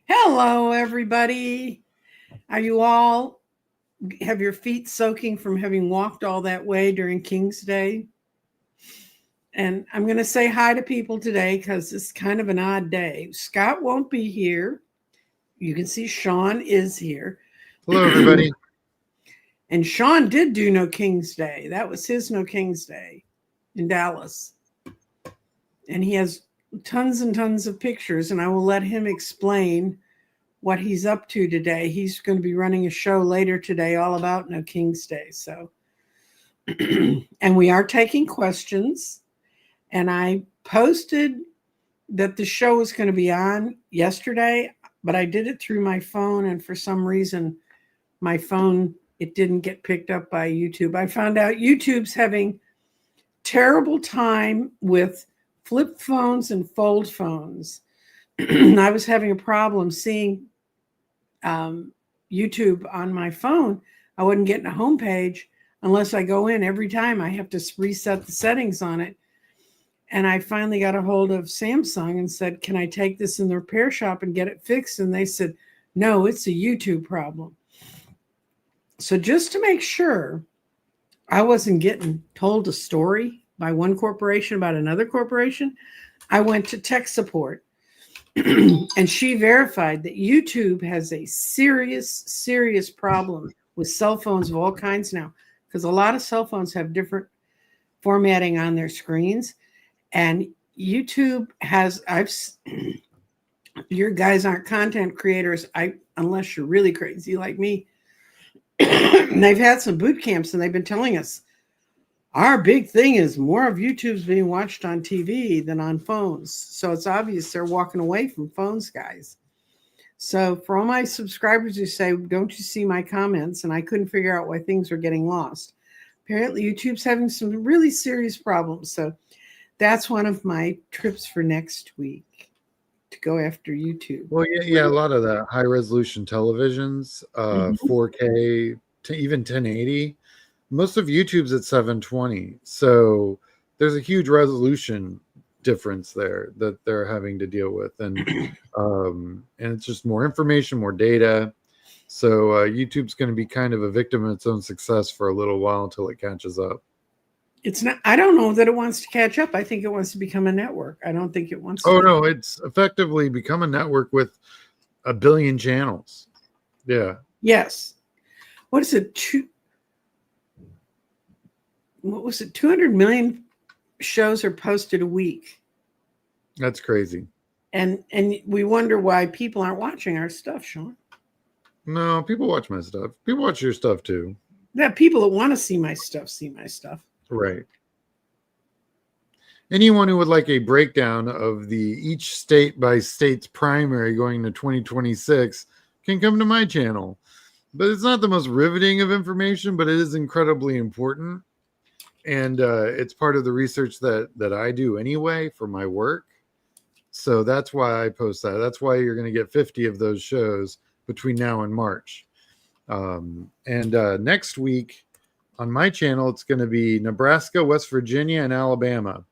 Hello, everybody. Are you all have your feet soaking from having walked all that way during King's Day? And I'm going to say hi to people today because it's kind of an odd day. Scott won't be here. You can see Sean is here. Hello, everybody. And Sean did do No King's Day. That was his No King's Day in Dallas. And he has tons and tons of pictures, and I will let him explain what he's up to today. He's going to be running a show later today all about No King's Day. So, and we are taking questions. And I posted that the show was going to be on yesterday, but I did it through my phone. And for some reason, my phone, it didn't get picked up by YouTube. I found out YouTube's having terrible time with flip phones and fold phones. I was having a problem seeing YouTube on my phone. I wasn't getting a homepage unless I go in every time. I have to reset the settings on it. And I finally got a hold of Samsung and said, can I take this in the repair shop and get it fixed? And they said, no, it's a YouTube problem. So just to make sure I wasn't getting told a story by one corporation about another corporation, I went to tech support. And she verified that YouTube has a serious problem with cell phones of all kinds now, because a lot of cell phones have different formatting on their screens. And YouTube has, your guys aren't content creators, unless you're really crazy like me. And they've had some boot camps and they've been telling us our big thing is more of YouTube's being watched on TV than on phones. So it's obvious they're walking away from phones, guys. So for all my subscribers who say, don't you see my comments? And I couldn't figure out why things were getting lost. Apparently YouTube's having some really serious problems. So that's one of my trips for next week, to go after YouTube. Well, yeah, a lot of that high resolution televisions, 4K to even 1080. Most of YouTube's at 720, so there's a huge resolution difference there that they're having to deal with, and it's just more information, more data. So YouTube's going to be kind of a victim of its own success for a little while until it catches up. It's not. I don't know that it wants to catch up. I think it wants to become a network. I don't think it wants to. Oh no, it's effectively become a network with 1 billion channels. Yeah. Yes. What is it? What was it? 200 million shows are posted a week. That's crazy. And we wonder why people aren't watching our stuff, Sean. No, people watch my stuff. People watch your stuff too. Yeah, people that want to see my stuff see my stuff. Right. Anyone who would like a breakdown of the each state by state's primary going to 2026 can come to my channel. But it's not the most riveting of information, but it is incredibly important. And it's part of the research that I do anyway for my work. So that's why I post that. That's why you're going to get 50 of those shows between now and March. Next week on my channel, it's going to be Nebraska, West Virginia, and Alabama.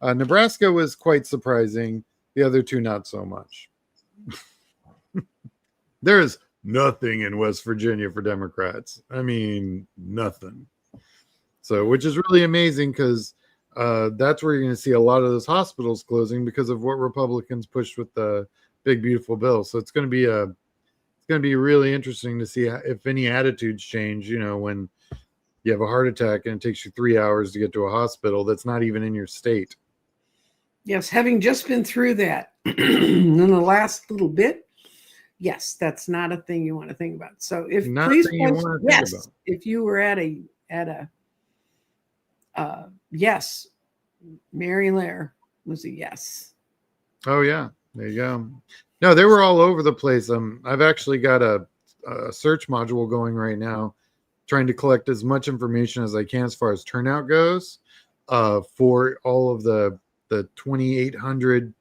Nebraska was quite surprising. The other two, not so much. There's nothing in West Virginia for Democrats. I mean, nothing. So, which is really amazing because that's where you're going to see a lot of those hospitals closing because of what Republicans pushed with the big beautiful bill. So it's going to be really interesting to see if any attitudes change. You know, when you have a heart attack and it takes you 3 hours to get to a hospital that's not even in your state. Yes, having just been through that in the last little bit, yes, that's not a thing you want to think about. So if Not please, a thing you want to think about. if you were at a yes, Mary Lair was a yes. Oh yeah, there you go. No, they were all over the place. I've actually got a search module going right now, trying to collect as much information as I can as far as turnout goes, for all of the 2,800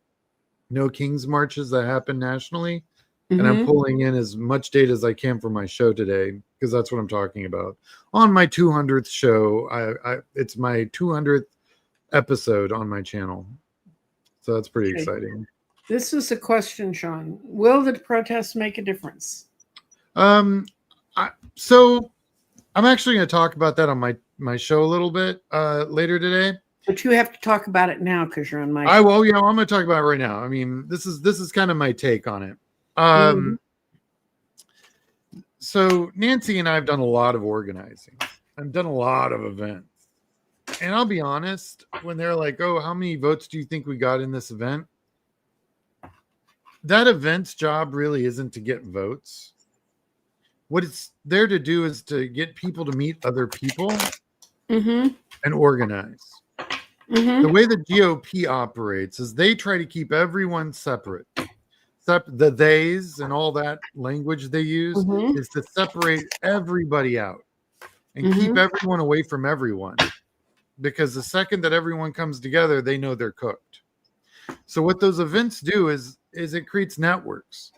No Kings marches that happen nationally. And I'm pulling in as much data as I can for my show today, because that's what I'm talking about. On my 200th show, it's my 200th episode on my channel. So that's pretty exciting. This is a question, Sean. Will the protests make a difference? Um, so I'm actually going to talk about that on my show a little bit later today. But you have to talk about it now because you're on my I show. will. Yeah, I'm going to talk about it right now. I mean, this is kind of my take on it. So Nancy and I have done a lot of organizing. I've done a lot of events. And I'll be honest, when they're like, oh, how many votes do you think we got in this event? That event's job really isn't to get votes. What it's there to do is to get people to meet other people and organize. The way the GOP operates is they try to keep everyone separate. The theys and all that language they use is to separate everybody out and keep everyone away from everyone. Because the second that everyone comes together, they know they're cooked. So what those events do is it creates networks.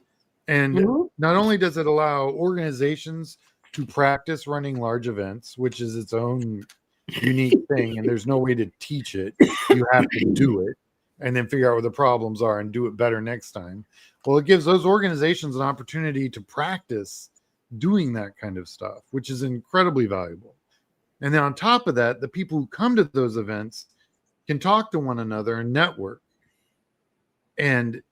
And not only does it allow organizations to practice running large events, which is its own unique thing, and there's no way to teach it. You have to do it and then figure out what the problems are and do it better next time. Well, it gives those organizations an opportunity to practice doing that kind of stuff, which is incredibly valuable. And then on top of that, the people who come to those events can talk to one another and network. And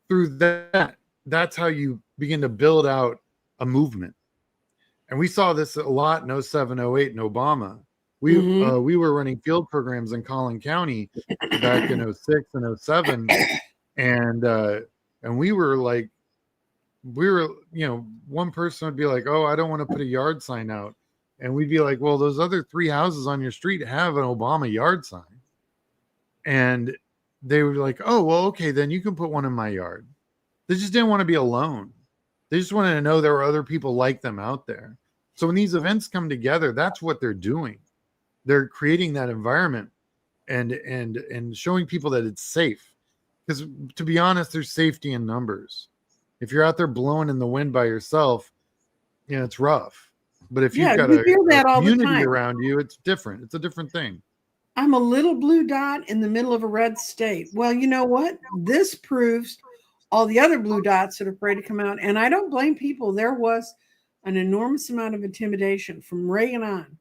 through that, that's how you begin to build out a movement. And we saw this a lot in 07, 08 in Obama. We were running field programs in Collin County back in 06 and 07. And we were, one person would be like, oh, I don't want to put a yard sign out. And we'd be like, well, those other 3 houses on your street have an Obama yard sign. And they were like, oh, well, okay, then you can put one in my yard. They just didn't want to be alone. They just wanted to know there were other people like them out there. So when these events come together, that's what they're doing. They're creating that environment and showing people that it's safe. Because to be honest, there's safety in numbers. If you're out there blowing in the wind by yourself, it's rough. But if you've got a community around you, it's different. It's a different thing. I'm a little blue dot in the middle of a red state. Well, you know what? This proves all the other blue dots that are afraid to come out. And I don't blame people. There was an enormous amount of intimidation from Reagan on,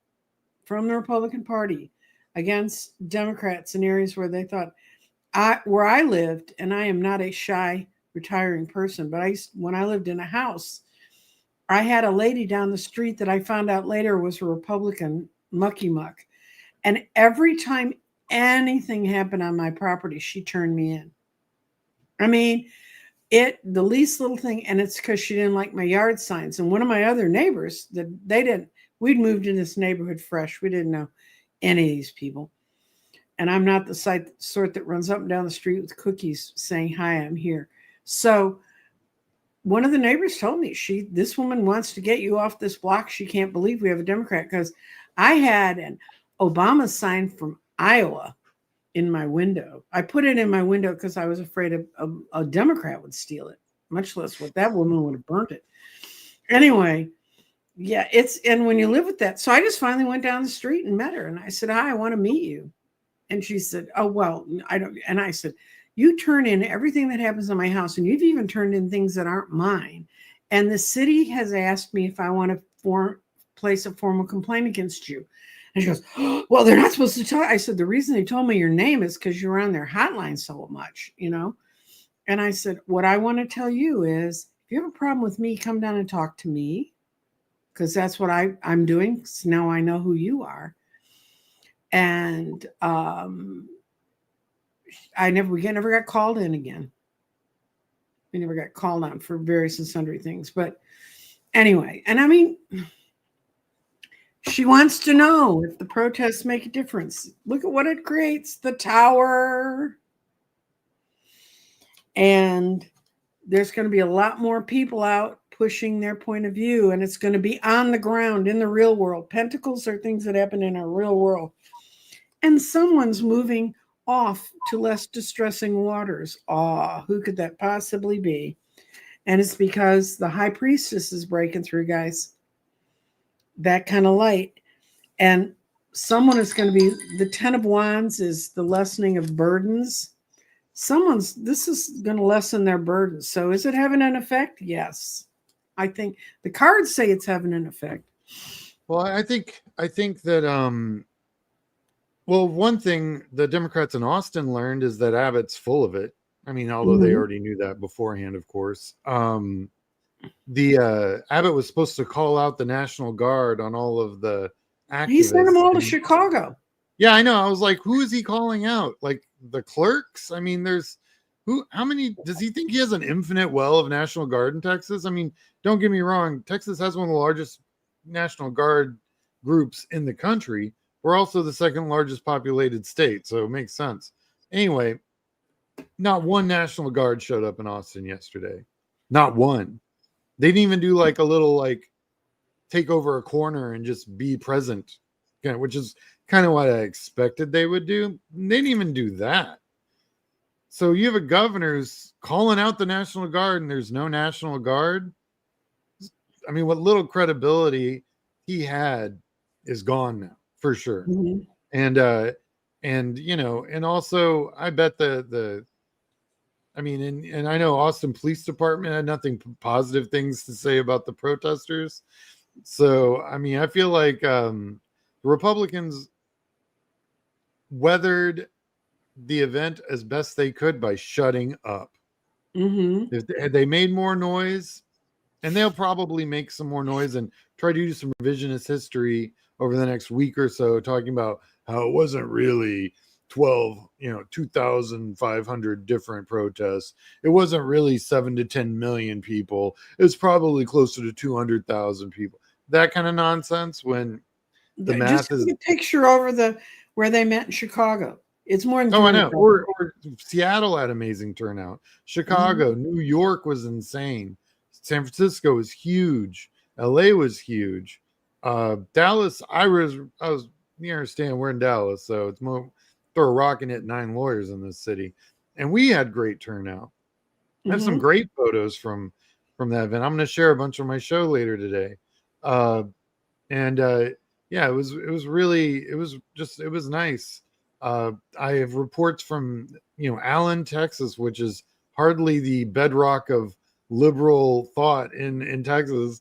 from the Republican Party against Democrats in areas where they thought, where I lived, and I am not a shy retiring person, but when I lived in a house, I had a lady down the street that I found out later was a Republican mucky muck. And every time anything happened on my property, she turned me in. I mean, the least little thing, and it's because she didn't like my yard signs. And one of my other neighbors, we'd moved in this neighborhood fresh. We didn't know any of these people. And I'm not the sort that runs up and down the street with cookies saying, hi, I'm here. So one of the neighbors told me, this woman wants to get you off this block. She can't believe we have a Democrat, because I had an Obama sign from Iowa in my window. I put it in my window because I was afraid a Democrat would steal it, much less what that woman would have burnt it. Anyway, yeah, and when you live with that. So I just finally went down the street and met her. And I said, hi, I want to meet you. And she said, oh, well, I don't. And I said, you turn in everything that happens in my house, and you've even turned in things that aren't mine. And the city has asked me if I want to place a formal complaint against you. And she goes, oh, well, they're not supposed to tell. I said, the reason they told me your name is because you're on their hotline so much, And I said, what I want to tell you is, if you have a problem with me, come down and talk to me, because that's what I'm doing. So now I know who you are. And we never got called in again. We never got called on for various and sundry things. But anyway, and I mean, she wants to know if the protests make a difference. Look at what it creates, the tower. And there's going to be a lot more people out pushing their point of view, and it's going to be on the ground in the real world. Pentacles are things that happen in our real world. And someone's moving off to less distressing waters. Who could that possibly be? And it's because the high priestess is breaking through, guys. That kind of light. And someone is going to be, the 10 of Wands is the lessening of burdens. this is going to lessen their burden. So is it having an effect? Yes. I think the cards say it's having an effect. Well, I think that well, one thing the Democrats in Austin learned is that Abbott's full of it. I mean, although they already knew that beforehand, of course. The Abbott was supposed to call out the National Guard on all of the activists. He sent them all to Chicago. Yeah, I know. I was like, who is he calling out? Like the clerks? I mean, how many does he think he has an infinite well of National Guard in Texas? I mean, don't get me wrong, Texas has one of the largest National Guard groups in the country. We're also the second largest populated state, so it makes sense. Anyway, not one National Guard showed up in Austin yesterday. Not one. They didn't even do like a little like take over a corner and just be present, which is kind of what I expected they would do. They didn't even do that. So you have a governor who's calling out the National Guard and there's no National Guard. I mean, what little credibility he had is gone now, for sure. Mm-hmm. And you know, and also I bet I mean, and I know Austin Police Department had nothing positive things to say about the protesters. So, I mean, I feel like the Republicans weathered the event as best they could by shutting up. Mm-hmm. They made more noise, and they'll probably make some more noise and try to do some revisionist history over the next week or so, talking about how it wasn't really 2,500 different protests. It wasn't really 7 to 10 million people. It was probably closer to 200,000 people. That kind of nonsense when the math is a picture over where they met in Chicago. It's more than I know. Or Seattle had amazing turnout. Chicago, New York was insane. San Francisco was huge. LA was huge. Dallas, I was you understand we're in Dallas, so it's more throw a rock and hit 9 lawyers in this city. And we had great turnout. I have some great photos from that event. I'm going to share a bunch on my show later today. Yeah, it was nice. I have reports from, Allen, Texas, which is hardly the bedrock of liberal thought in Texas.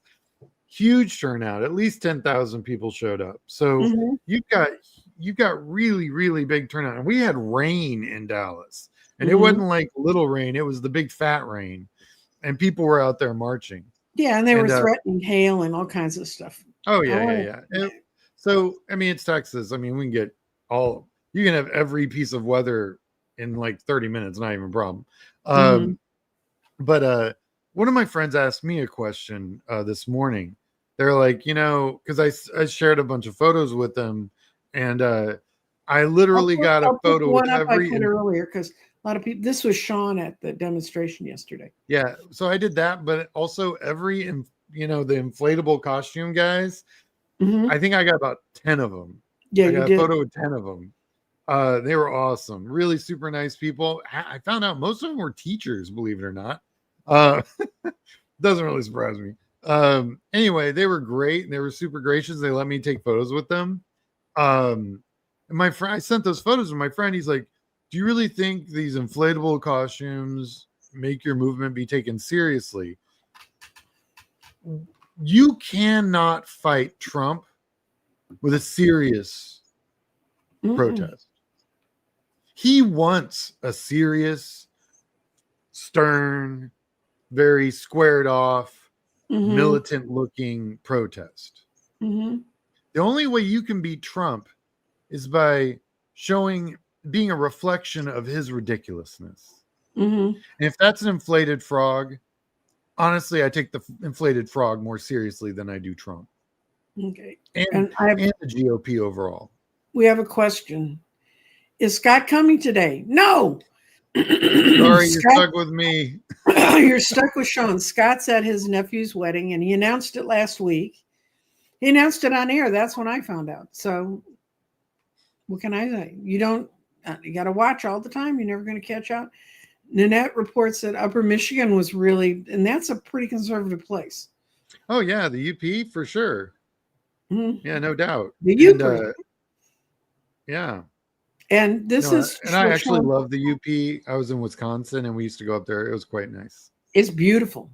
Huge turnout, at least 10,000 people showed up. So you've got really, really big turnout. And we had rain in Dallas, and it wasn't like little rain. It was the big fat rain, and people were out there marching. Yeah. And they were threatening hail and all kinds of stuff. Oh yeah. So, I mean, it's Texas. I mean, you can have every piece of weather in like 30 minutes, not even a problem. But one of my friends asked me a question this morning. They're like, because I shared a bunch of photos with them, and I literally got a photo with every. I put earlier because a lot of people. This was Sean at the demonstration yesterday. Yeah, so I did that, but also every the inflatable costume guys. I think I got about 10 of them. Yeah, I got a photo with 10 of them. They were awesome, really super nice people. I found out most of them were teachers, believe it or not. Doesn't really surprise me. Anyway, they were great and they were super gracious. They let me take photos with them. And my friend, I sent those photos to my friend. He's like, do you really think these inflatable costumes make your movement be taken seriously? You cannot fight Trump with a serious protest. He wants a serious, stern, very squared off, militant looking protest. The only way you can beat Trump is by being a reflection of his ridiculousness. And if that's an inflated frog, honestly, I take the inflated frog more seriously than I do Trump. Okay. And the GOP overall. We have a question. Is Scott coming today? No. Sorry, you're stuck with me. You're stuck with Sean. Scott's at his nephew's wedding, and he announced it last week. He announced it on air. That's when I found out. So what can I say? You got to watch all the time. You're never going to catch up. Nanette reports that Upper Michigan was and that's a pretty conservative place. Oh, yeah, the UP for sure. Yeah, no doubt. The UP. Yeah. And this No, is and I actually Sean. love the UP. I was in Wisconsin and we used to go up there. It was quite nice. It's beautiful.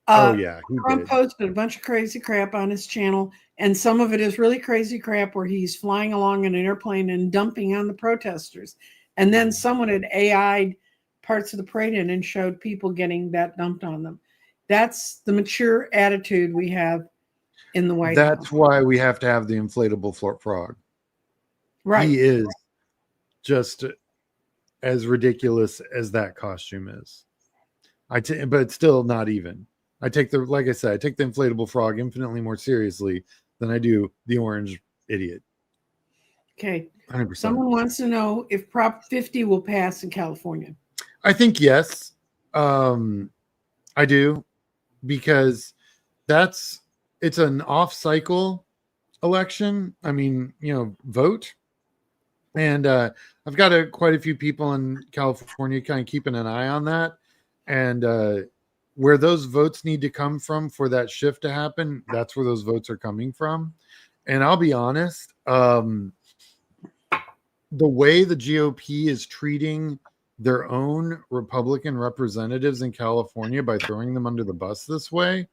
Oh yeah, he Trump did. posted a bunch of crazy crap on his channel, and some of it is really crazy crap where he's flying along in an airplane and dumping on the protesters. And then someone had AI'd parts of the parade in and showed people getting that dumped on them. That's the mature attitude we have in the White That's House. why we have to have the inflatable frog. Right. He is just as ridiculous as that costume is. But it's still not even. Like I said, I take the inflatable frog infinitely more seriously than I do the orange idiot. Okay. 100%. Someone wants to know if Prop 50 will pass in California. I think yes. I do, because it's an off-cycle election. I mean, vote. And I've got quite a few people in California kind of keeping an eye on that. And where those votes need to come from for that shift to happen, that's where those votes are coming from. And I'll be honest, the way the GOP is treating their own Republican representatives in California by throwing them under the bus this way,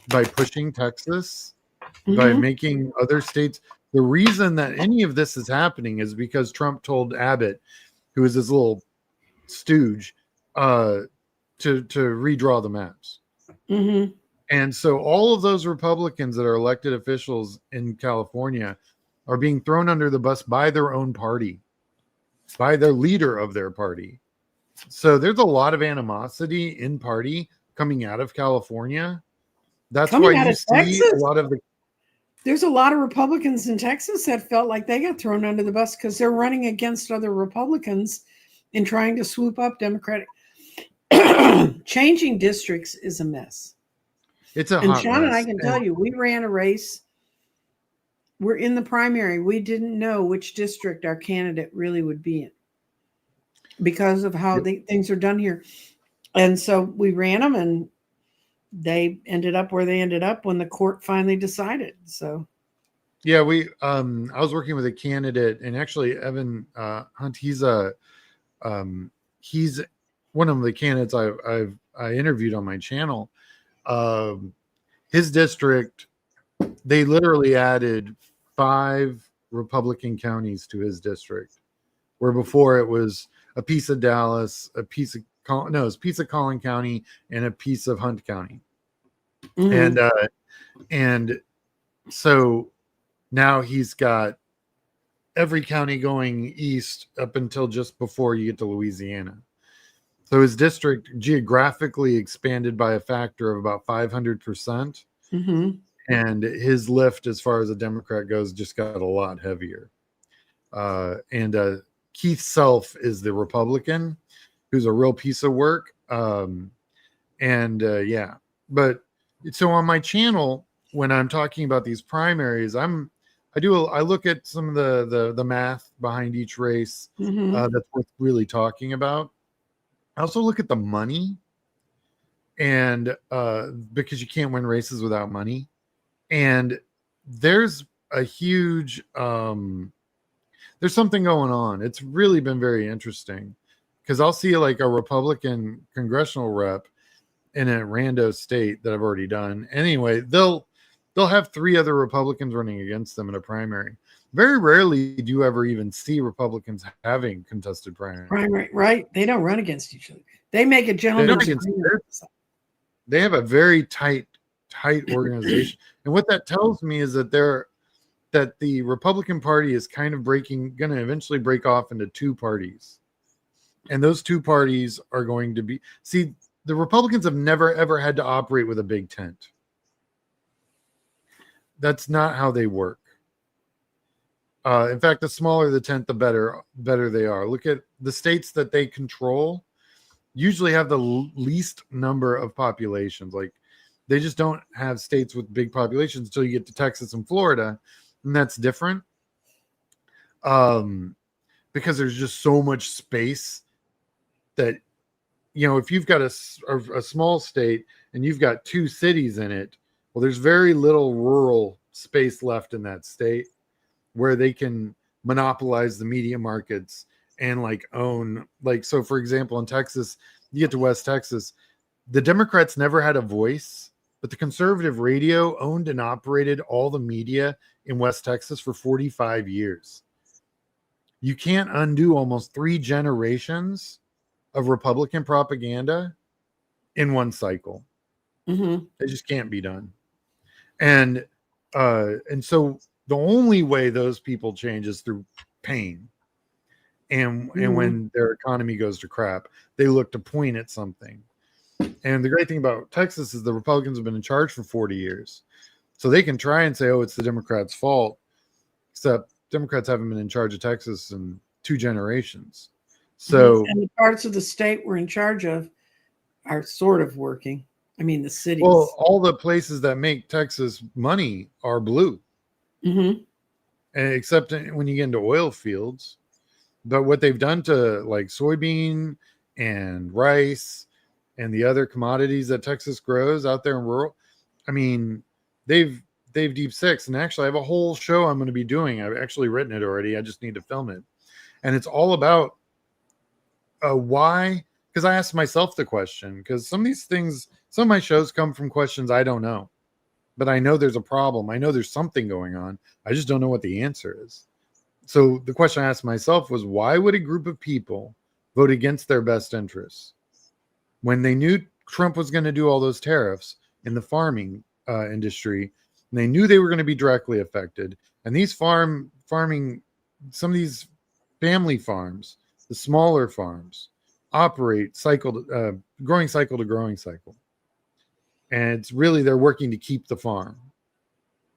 by pushing Texas, by making other states. The reason that any of this is happening is because Trump told Abbott, who is his little stooge, to redraw the maps. And so all of those Republicans that are elected officials in California are being thrown under the bus by their own party, by the leader of their party. So there's a lot of animosity in party coming out of California. That's why you see a lot of there's a lot of Republicans in Texas that felt like they got thrown under the bus because they're running against other Republicans in trying to swoop up Democratic. Changing districts is a mess. It's a and hot Sean mess. And I can tell you, we ran a race. We're in the primary. We didn't know which district our candidate really would be in because of how things are done here. And so we ran them, and they ended up where they ended up when the court finally decided. So yeah, I was working with a candidate, and actually Evan Hunt, he's one of the candidates I interviewed on my channel. His district, they literally added 5 Republican counties to his district, where before it was a piece of Dallas, a piece of Collin County, and a piece of Hunt County. And so now he's got every county going east up until just before you get to Louisiana. So his district geographically expanded by a factor of about 500%. And his lift, as far as a Democrat goes, just got a lot heavier. And Keith Self is the Republican, who's a real piece of work. Yeah. But so on my channel, when I'm talking about these primaries, I look at some of the math behind each race that's worth really talking about. I also look at the money, and because you can't win races without money. And there's a huge there's something going on. It's really been very interesting, because I'll see like a Republican congressional rep in a rando state that I've already done. Anyway, they'll have 3 other Republicans running against them in a primary. Very rarely do you ever even see Republicans having contested primaries. Primary, right? They don't run against each other. They make a gentleman's agreement. They have a very tight organization. And what that tells me is that the Republican Party is kind of going to eventually break off into 2 parties. And those 2 parties are going to be, the Republicans have never, ever had to operate with a big tent. That's not how they work. In fact, the smaller the tent, the better they are. Look at the states that they control, usually have the least number of populations. Like, they just don't have states with big populations until you get to Texas and Florida, and that's different. Because there's just so much space that, if you've got a small state and you've got 2 cities in it, well, there's very little rural space left in that state where they can monopolize the media markets and like own, like, so for example, in Texas, you get to West Texas, the Democrats never had a voice, but the conservative radio owned and operated all the media in West Texas for 45 years. You can't undo almost 3 generations of Republican propaganda in one cycle. Mm-hmm. It just can't be done. And so the only way those people change is through pain. And when their economy goes to crap, they look to point at something. And the great thing about Texas is the Republicans have been in charge for 40 years. So they can try and say, oh, it's the Democrats' fault, except Democrats haven't been in charge of Texas in 2 generations. So, and the parts of the state we're in charge of are sort of working. I mean, the cities. well, all the places that make Texas money are blue, Mm-hmm. and except when you get into oil fields. But what they've done to like soybean and rice and the other commodities that Texas grows out there in rural, I mean, they've deep six. And actually, I have a whole show I'm going to be doing. I've actually written it already. I just need to film it, and it's all about why. Because I asked myself the question. Because some of these things, some of my shows come from questions I don't know, but I know there's a problem. I know there's something going on. I just don't know what the answer is. So the question I asked myself was, why would a group of people vote against their best interests when they knew Trump was going to do all those tariffs in the farming industry, and they knew they were going to be directly affected? And these farming, some of these family farms, the smaller farms, operate growing cycle to growing cycle. And it's really, they're working to keep the farm.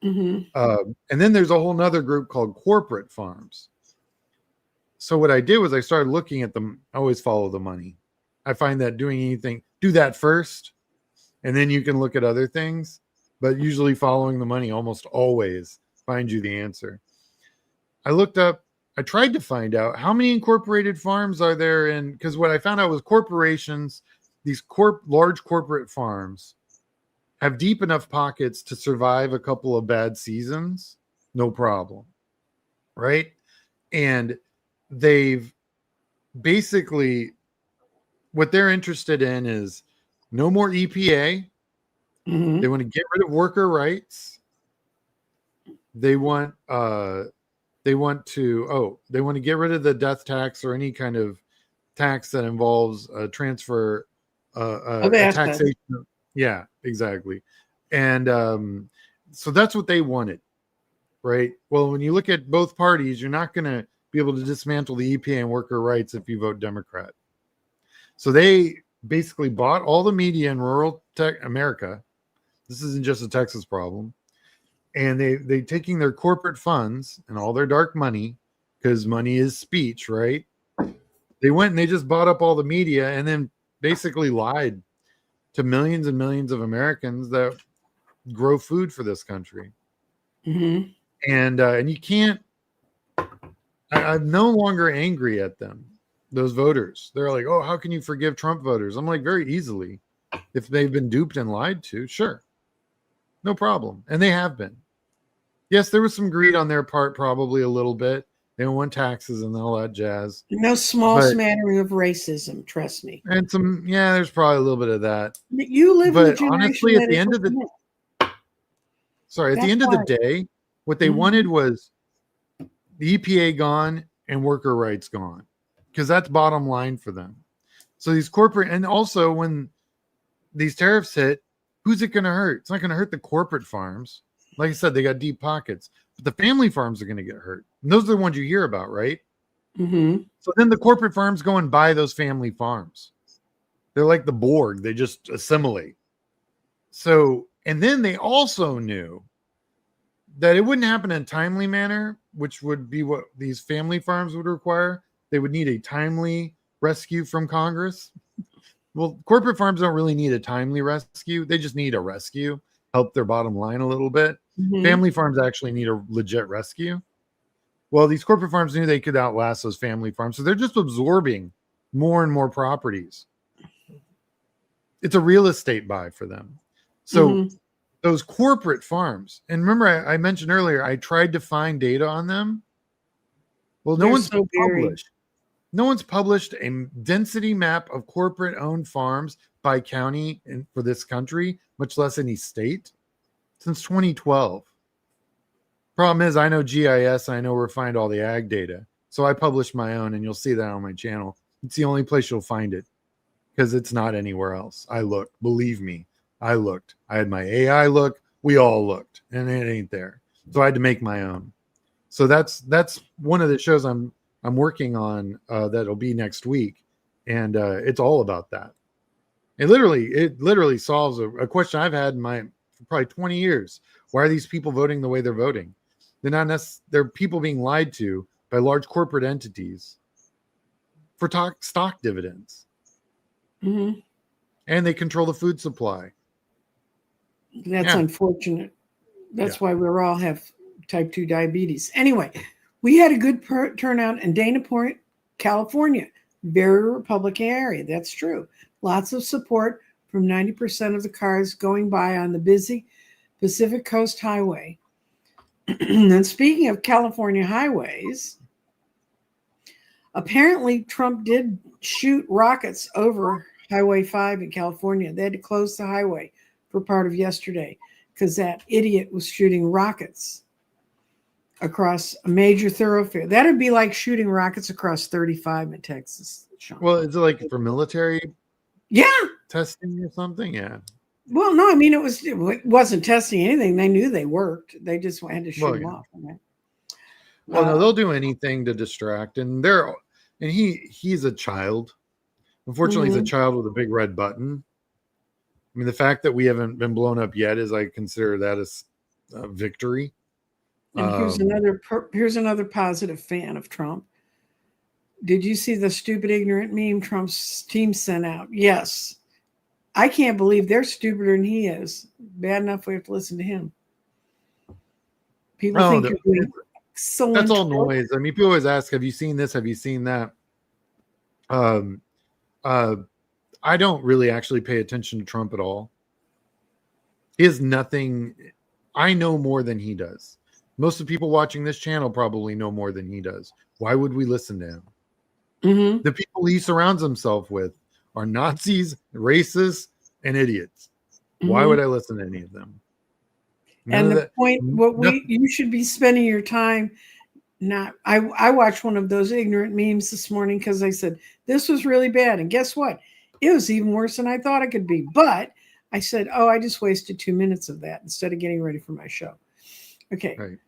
Mm-hmm. And then there's a whole nother group called corporate farms. So what I did was I started looking at them. I always follow the money. I find that doing anything, do that first, and then you can look at other things. But usually following the money almost always finds you the answer. I tried to find out how many incorporated farms are there in, because what I found out was corporations, these large corporate farms, have deep enough pockets to survive a couple of bad seasons, no problem, right? And they've basically, what they're interested in is no more EPA. Mm-hmm. They want to get rid of worker rights. They want to get rid of the death tax or any kind of tax that involves a transfer, a taxation. Yeah, exactly. And so that's what they wanted, right? Well, when you look at both parties, you're not going to be able to dismantle the EPA and worker rights if you vote Democrat. So they basically bought all the media in rural America. This isn't just a Texas problem. And they taking their corporate funds and all their dark money, because money is speech, right? They went and they just bought up all the media and then basically lied to millions and millions of Americans that grow food for this country. Mm-hmm. And you can't, I'm no longer angry at them, those voters. They're like, oh, how can you forgive Trump voters? I'm like, very easily. If they've been duped and lied to, sure. No problem. And they have been. Yes, there was some greed on their part, probably a little bit. They don't want taxes and all that jazz. No small smattering of racism, trust me. And some, yeah, there's probably a little bit of that. You live in the generation honestly, at the end of the day, what they wanted was the EPA gone and worker rights gone, because that's bottom line for them. So these corporate, and also when these tariffs hit, who's it going to hurt? It's not going to hurt the corporate farms. Like I said, they got deep pockets, but the family farms are going to get hurt. And those are the ones you hear about, right? Mm-hmm. So then the corporate farms go and buy those family farms. They're like the Borg. They just assimilate. So, and then they also knew that it wouldn't happen in a timely manner, which would be what these family farms would require. They would need a timely rescue from Congress. Well, corporate farms don't really need a timely rescue. They just need a rescue, help their bottom line a little bit. Mm-hmm. Family farms actually need a legit rescue. Well, these corporate farms knew they could outlast those family farms. So they're just absorbing more and more properties. It's a real estate buy for them. So those corporate farms, and remember I mentioned earlier, I tried to find data on them. Well, They're so buried. no one's published a density map of corporate-owned farms by county for this country, much less any state, since 2012. Problem is, I know GIS, I know where to find all the ag data. So I published my own, and you'll see that on my channel. It's the only place you'll find it because it's not anywhere else. I looked, believe me, I looked. I had my AI look. We all looked, and it ain't there. So I had to make my own. So that's one of the shows I'm working on that'll be next week, and it's all about that. It literally solves a question I've had in my probably 20 years. Why are these people voting the way they're voting? They're people being lied to by large corporate entities for stock dividends. Mm-hmm. And they control the food supply. That's unfortunate. That's why we all have type 2 diabetes. Anyway, we had a good turnout in Dana Point, California. Very Republican area. That's true. Lots of support from 90% of the cars going by on the busy Pacific Coast Highway. And speaking of California highways, apparently Trump did shoot rockets over Highway 5 in California. They had to close the highway for part of yesterday because that idiot was shooting rockets across a major thoroughfare. That'd be like shooting rockets across 35 in Texas, Sean. Well, is it like for military testing or something? Yeah. Well, no, I mean, it wasn't testing anything. They knew they worked. They just had to shoot them off. Right? Well, no, they'll do anything to distract. And he's a child. Unfortunately, he's a child with a big red button. I mean, the fact that we haven't been blown up yet is, I consider that as a victory. And here's another positive fan of Trump. Did you see the stupid, ignorant meme Trump's team sent out? Yes. I can't believe they're stupider than he is. Bad enough we have to listen to him. People think you're doing excellent. That's all noise. I mean, people always ask, have you seen this? Have you seen that? I don't really actually pay attention to Trump at all. He has nothing. I know more than he does. Most of the people watching this channel probably know more than he does. Why would we listen to him? Mm-hmm. The people he surrounds himself with are Nazis, racists, and idiots. Mm-hmm. Why would I listen to any of them? You should be spending your time. I watched one of those ignorant memes this morning because I said this was really bad, and guess what? It was even worse than I thought it could be. But I said, I just wasted 2 minutes of that instead of getting ready for my show. Okay. Right.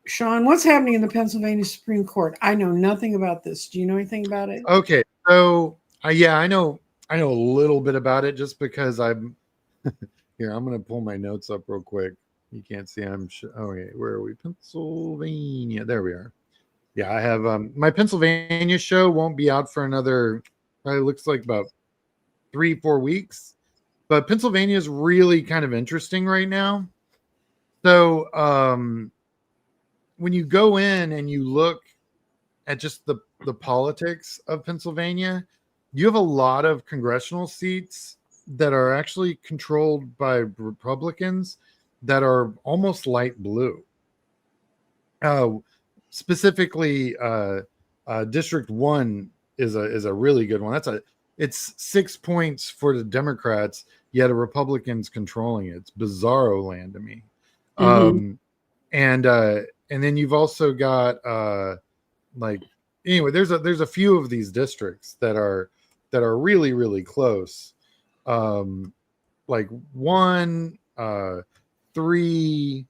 Sean, what's happening in the Pennsylvania Supreme Court? I know nothing about this. Do you know anything about it? Okay. So, I know a little bit about it just because I'm here. I'm going to pull my notes up real quick. You can't see. Okay. Where are we? Pennsylvania. There we are. Yeah. I have my Pennsylvania show won't be out for another, it looks like about 3-4 weeks, but Pennsylvania is really kind of interesting right now. So, when you go in and you look at just the politics of Pennsylvania, you have a lot of congressional seats that are actually controlled by Republicans that are almost light blue. Specifically, District 1 is a really good one. It's 6 points for the Democrats, yet a Republican's controlling it. It's bizarro land to me. Mm-hmm. And then you've also got there's a few of these districts that are really, really close. Like 1, 3,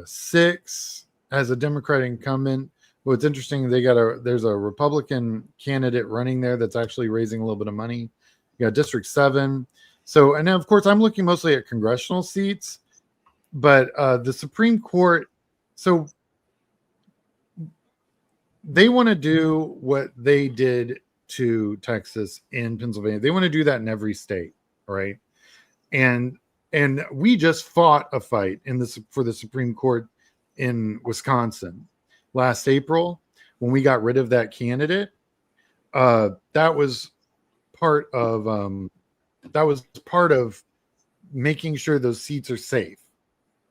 6 has a Democratic incumbent. What's interesting, there's a Republican candidate running there that's actually raising a little bit of money. You got District 7. So, and then of course I'm looking mostly at congressional seats, but the Supreme Court, so they want to do what they did to Texas in Pennsylvania. They want to do that in every state, right? And we just fought a fight for the Supreme Court in Wisconsin last April when we got rid of that candidate. That was part of making sure those seats are safe.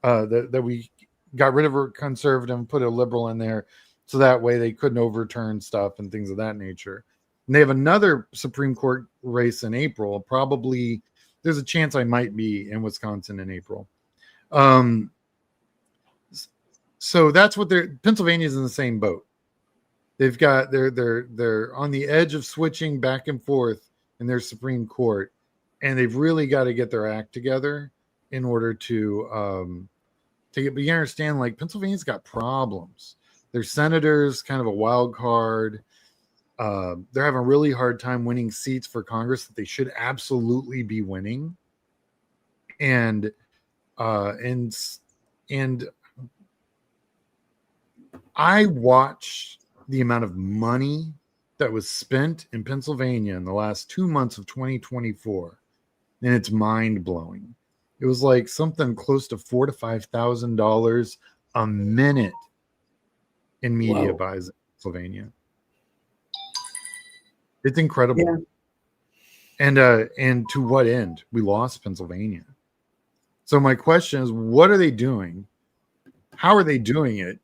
That we got rid of a conservative and put a liberal in there. so that way they couldn't overturn stuff and things of that nature. And they have another Supreme Court race in April. Probably there's a chance I might be in Wisconsin in April. So that's what Pennsylvania's in the same boat. They've got they're on the edge of switching back and forth in their Supreme Court, and they've really got to get their act together in order to get. But you understand, like, Pennsylvania's got problems. Their senators kind of a wild card. They're having a really hard time winning seats for Congress that they should absolutely be winning, and I watched the amount of money that was spent in Pennsylvania in the last 2 months of 2024, and it's mind-blowing. It was like something close to $4,000 to $5,000 a minute in media buys in Pennsylvania. It's incredible. Yeah. And to what end? We lost Pennsylvania. So my question is, what are they doing? How are they doing it?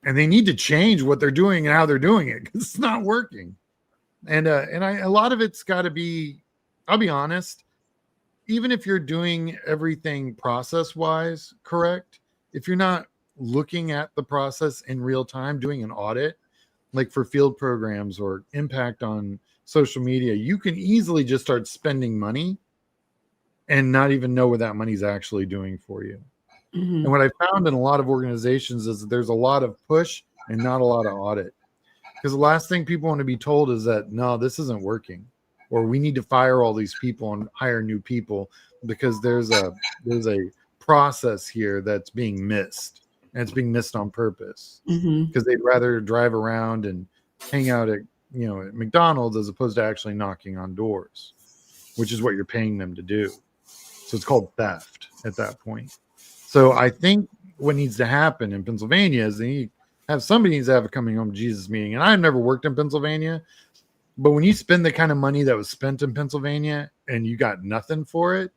And they need to change what they're doing and how they're doing it, because it's not working. And a lot of it's got to be, I'll be honest, even if you're doing everything process-wise correct, if you're not looking at the process in real time, doing an audit, like for field programs or impact on social media, you can easily just start spending money and not even know what that money's actually doing for you. Mm-hmm. And what I found in a lot of organizations is that there's a lot of push and not a lot of audit. Because the last thing people want to be told is that, no, this isn't working, or we need to fire all these people and hire new people because there's a process here that's being missed, and it's being missed on purpose, because they'd rather drive around and hang out at McDonald's as opposed to actually knocking on doors, which is what you're paying them to do. So it's called theft at that point. So I think what needs to happen in Pennsylvania is somebody needs to have a coming home to Jesus meeting. And I've never worked in Pennsylvania, but when you spend the kind of money that was spent in Pennsylvania and you got nothing for it,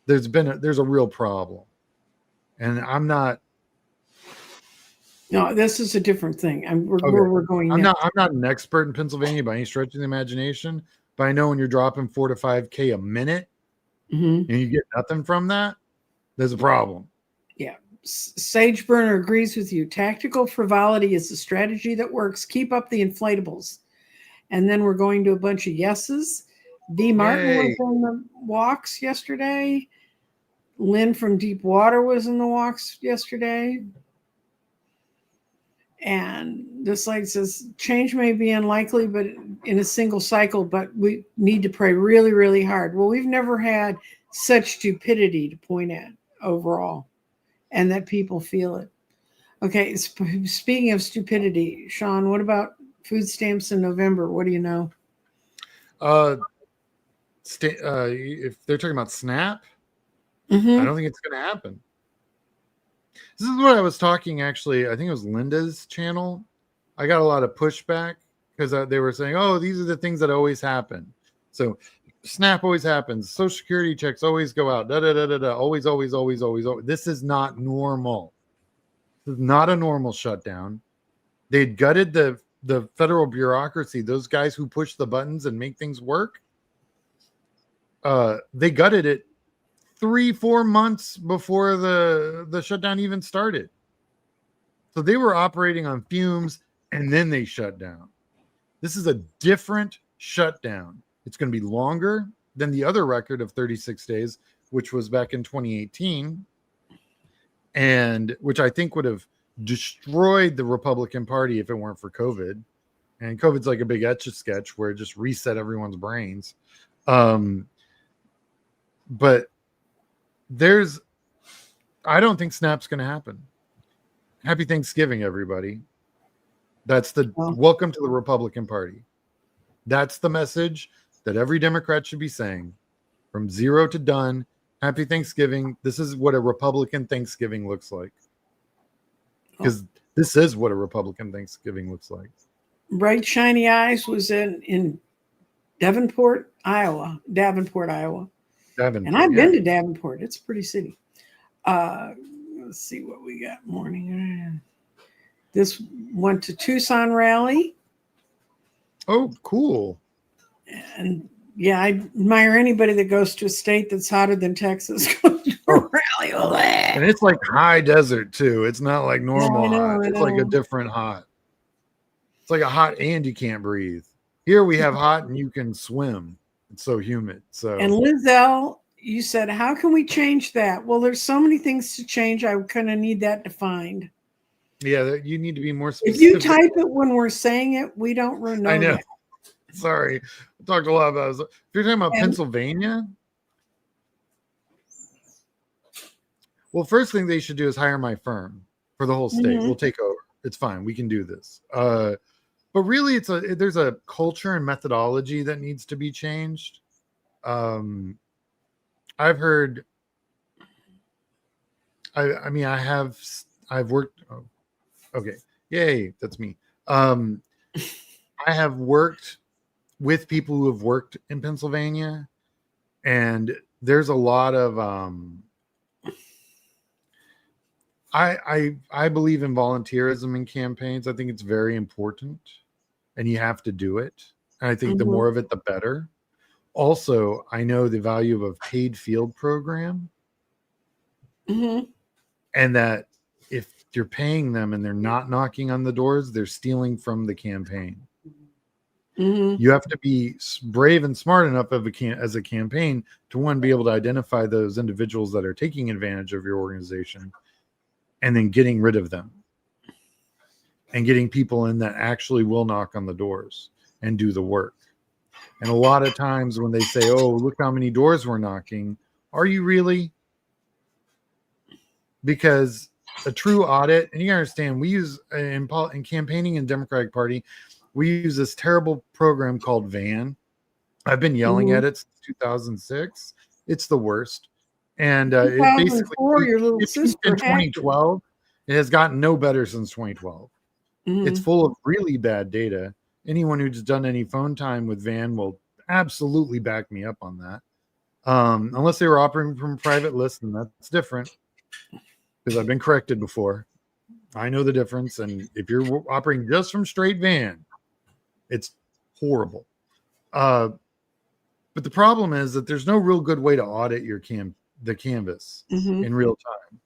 there's a real problem. And I'm not. No, this is a different thing. We're going. I'm not an expert in Pennsylvania by any stretch of the imagination, but I know when you're dropping $4,000 to $5,000 a minute and you get nothing from that, there's a problem. Yeah. Sage Burner agrees with you. Tactical frivolity is a strategy that works. Keep up the inflatables. And then we're going to a bunch of yeses. V. Martin was in the walks yesterday. Lynn from Deepwater was in the walks yesterday. And this lady says, change may be unlikely, but in a single cycle, but we need to pray really, really hard. Well, we've never had such stupidity to point at overall, and that people feel it. Okay, speaking of stupidity, Sean, what about food stamps in November? What do you know? If they're talking about SNAP, I don't think it's going to happen. This is what I was talking, actually, I think it was Linda's channel. I got a lot of pushback because they were saying, oh, these are the things that always happen. So SNAP always happens. Social Security checks always go out. Always. This is not normal. This is not a normal shutdown. They gutted the federal bureaucracy. Those guys who push the buttons and make things work. They gutted it 3-4 months before the shutdown even started. So they were operating on fumes, and then they shut down. This is a different shutdown. It's going to be longer than the other record of 36 days, which was back in 2018, and which I think would have destroyed the Republican Party if it weren't for COVID. And COVID's like a big etch-a-sketch where it just reset everyone's brains. But I don't think SNAP's going to happen. Happy Thanksgiving, everybody. That's welcome to the Republican Party. That's the message that every Democrat should be saying. From zero to done, happy Thanksgiving. This is what a Republican Thanksgiving looks like. Because this is what a Republican Thanksgiving looks like. Bright Shiny Eyes was in Davenport, Iowa. And I've been to Davenport. It's a pretty city. Let's see what we got. Morning. This went to Tucson rally. Oh, cool. And yeah, I admire anybody that goes to a state that's hotter than Texas. Go to a rally. And it's like high desert too. It's not like normal I know, hot. I It's like a know. different hot. It's like a hot and you can't breathe. Here we have hot and you can swim. It's so humid. So And Lizelle, you said, how can we change that? Well, there's so many things to change. I kind of need that defined. yeah, you need to be more If specific. you type it when we're saying it, we don't know I know. that. Sorry. I talked a lot about this. If you're talking about And- Pennsylvania, well, first thing they should do is hire my firm for the whole state. Mhm. We'll take over. It's fine. We can do this. But really, there's a culture and methodology that needs to be changed. I've heard. I've worked. Oh, okay, yay, that's me. I have worked with people who have worked in Pennsylvania, and there's a lot of I believe in volunteerism in campaigns. I think it's very important, and you have to do it. And I think the more of it, the better. Also, I know the value of a paid field program, and that if you're paying them and they're not knocking on the doors, they're stealing from the campaign. You have to be brave and smart enough as a campaign to, one, be able to identify those individuals that are taking advantage of your organization, and then getting rid of them and getting people in that actually will knock on the doors and do the work. And a lot of times when they say, oh, look how many doors we're knocking, are you really? Because a true audit, and you understand, we use in campaigning in Democratic Party, we use this terrible program called VAN. I've been yelling at it since 2006. It's the worst. And it basically, your little it sister in 2012. It has gotten no better since 2012. It's full of really bad data. Anyone who's done any phone time with VAN will absolutely back me up on that. Unless they were operating from a private list, and that's different, because I've been corrected before. I know the difference. And if you're operating just from straight VAN, it's horrible. But the problem is that there's no real good way to audit the canvas in real time.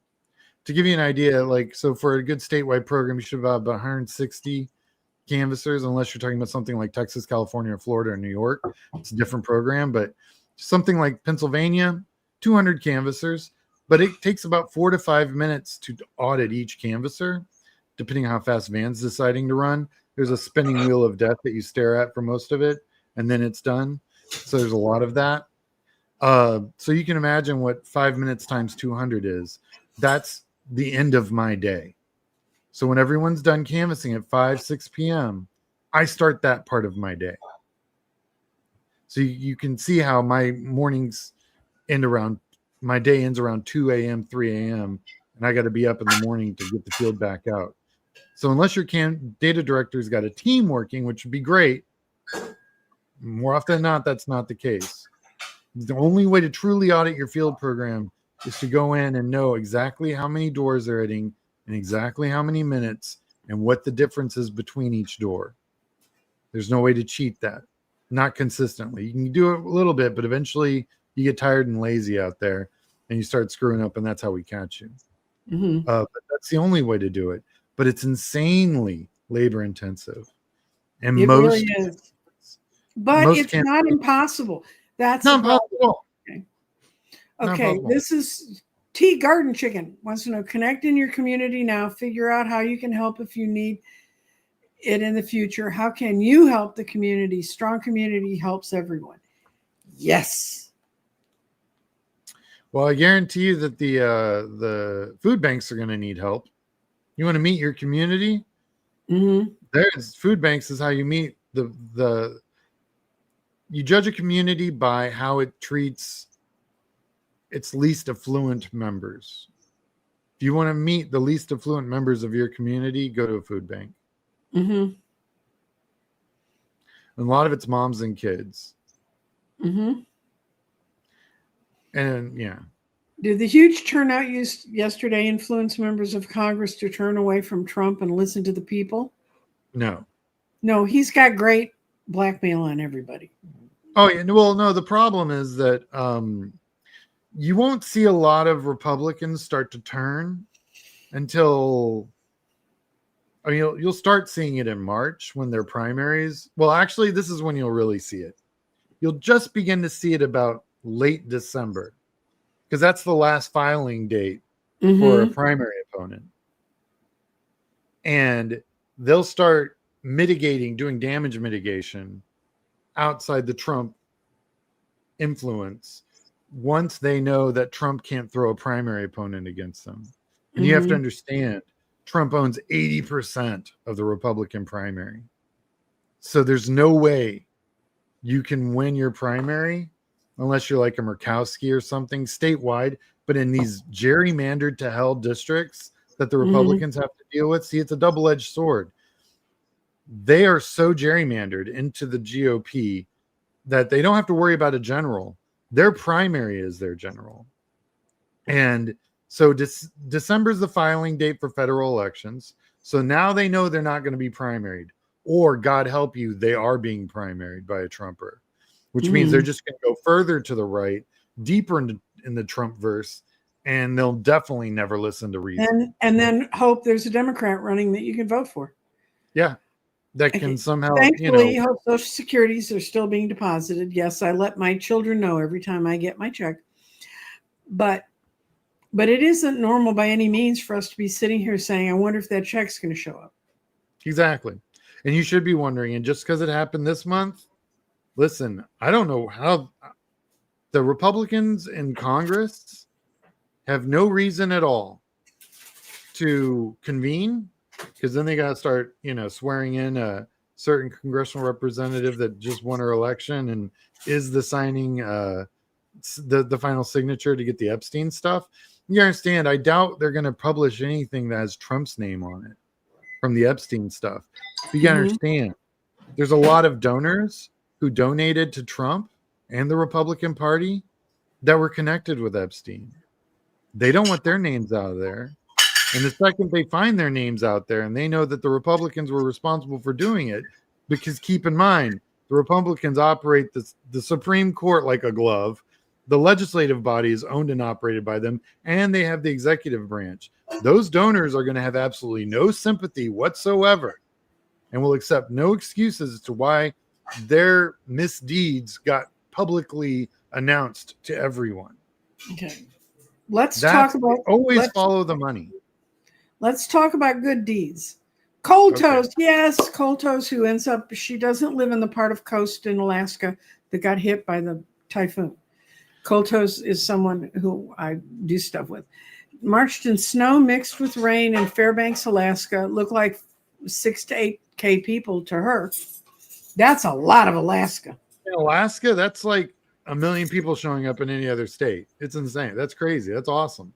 To give you an idea, so for a good statewide program, you should have about 160 canvassers, unless you're talking about something like Texas, California, or Florida, or New York. It's a different program, but something like Pennsylvania, 200 canvassers, but it takes about 4 to 5 minutes to audit each canvasser, depending on how fast VAN's deciding to run. There's a spinning wheel of death that you stare at for most of it, and then it's done. So there's a lot of that. So you can imagine what 5 minutes times 200 is. That's the end of my day. So when everyone's done canvassing at 6 p.m., I start that part of my day. So you can see how my mornings my day ends around 2 a.m., 3 a.m., and I got to be up in the morning to get the field back out. So unless your data director's got a team working, which would be great, more often than not, that's not the case. The only way to truly audit your field program is to go in and know exactly how many doors they're hitting and exactly how many minutes and what the difference is between each door. There's no way to cheat that. Not consistently. You can do it a little bit, but eventually you get tired and lazy out there and you start screwing up, and that's how we catch you. But that's the only way to do it. But it's insanely labor intensive. And it really is. But it's not impossible. That's not possible. Okay, this is T Garden Chicken wants to know, connect in your community now, figure out how you can help if you need it in the future. How can you help the community? Strong community helps everyone. Yes. Well, I guarantee you that the food banks are going to need help. You want to meet your community? There's food banks is how you meet you judge a community by how it treats its least affluent members. If you want to meet the least affluent members of your community, go to a food bank. And a lot of it's moms and kids. And yeah. Did the huge turnout used yesterday influence members of Congress to turn away from Trump and listen to the people? No. No, he's got great blackmail on everybody. Oh, yeah. Well, no, the problem is that you won't see a lot of Republicans start to turn until, I mean, you'll start seeing it in March when their primaries. Well, actually, this is when you'll really see it. You'll just begin to see it about late December, because that's the last filing date for a primary opponent. And they'll start mitigating, doing damage mitigation outside the Trump influence once they know that Trump can't throw a primary opponent against them. And you have to understand, Trump owns 80% of the Republican primary. So there's no way you can win your primary unless you're like a Murkowski or something statewide. But in these gerrymandered to hell districts that the Republicans have to deal with, see, it's a double-edged sword. They are so gerrymandered into the GOP that they don't have to worry about a general. Their primary is their general. And so December is the filing date for federal elections. So now they know they're not going to be primaried. Or, God help you, they are being primaried by a Trumper, which means they're just going to go further to the right, deeper in the Trump verse, and they'll definitely never listen to reason. And then hope there's a Democrat running that you can vote for. Yeah. That can somehow, thankfully, hope Social Securities are still being deposited. Yes, I let my children know every time I get my check. But it isn't normal by any means for us to be sitting here saying, I wonder if that check's going to show up. Exactly. And you should be wondering, and just because it happened this month, listen, I don't know how the Republicans in Congress have no reason at all to convene, because then they got to start, swearing in a certain congressional representative that just won her election and is the signing the final signature to get the Epstein stuff. You understand, I doubt they're going to publish anything that has Trump's name on it from the Epstein stuff. But you understand, there's a lot of donors who donated to Trump and the Republican Party that were connected with Epstein. They don't want their names out of there. And the second they find their names out there and they know that the Republicans were responsible for doing it, because keep in mind, the Republicans operate the Supreme Court like a glove. The legislative body is owned and operated by them, and they have the executive branch. Those donors are going to have absolutely no sympathy whatsoever and will accept no excuses as to why their misdeeds got publicly announced to everyone. Okay. Let's follow the money. Let's talk about good deeds. Cold Toast, yes, Cold Toast, who ends up, she doesn't live in the part of coast in Alaska that got hit by the typhoon. Cold Toast is someone who I do stuff with. Marched in snow mixed with rain in Fairbanks, Alaska. Looked like 6 to 8K people to her. That's a lot of Alaska. In Alaska, that's like 1 million people showing up in any other state. It's insane. That's crazy. That's awesome.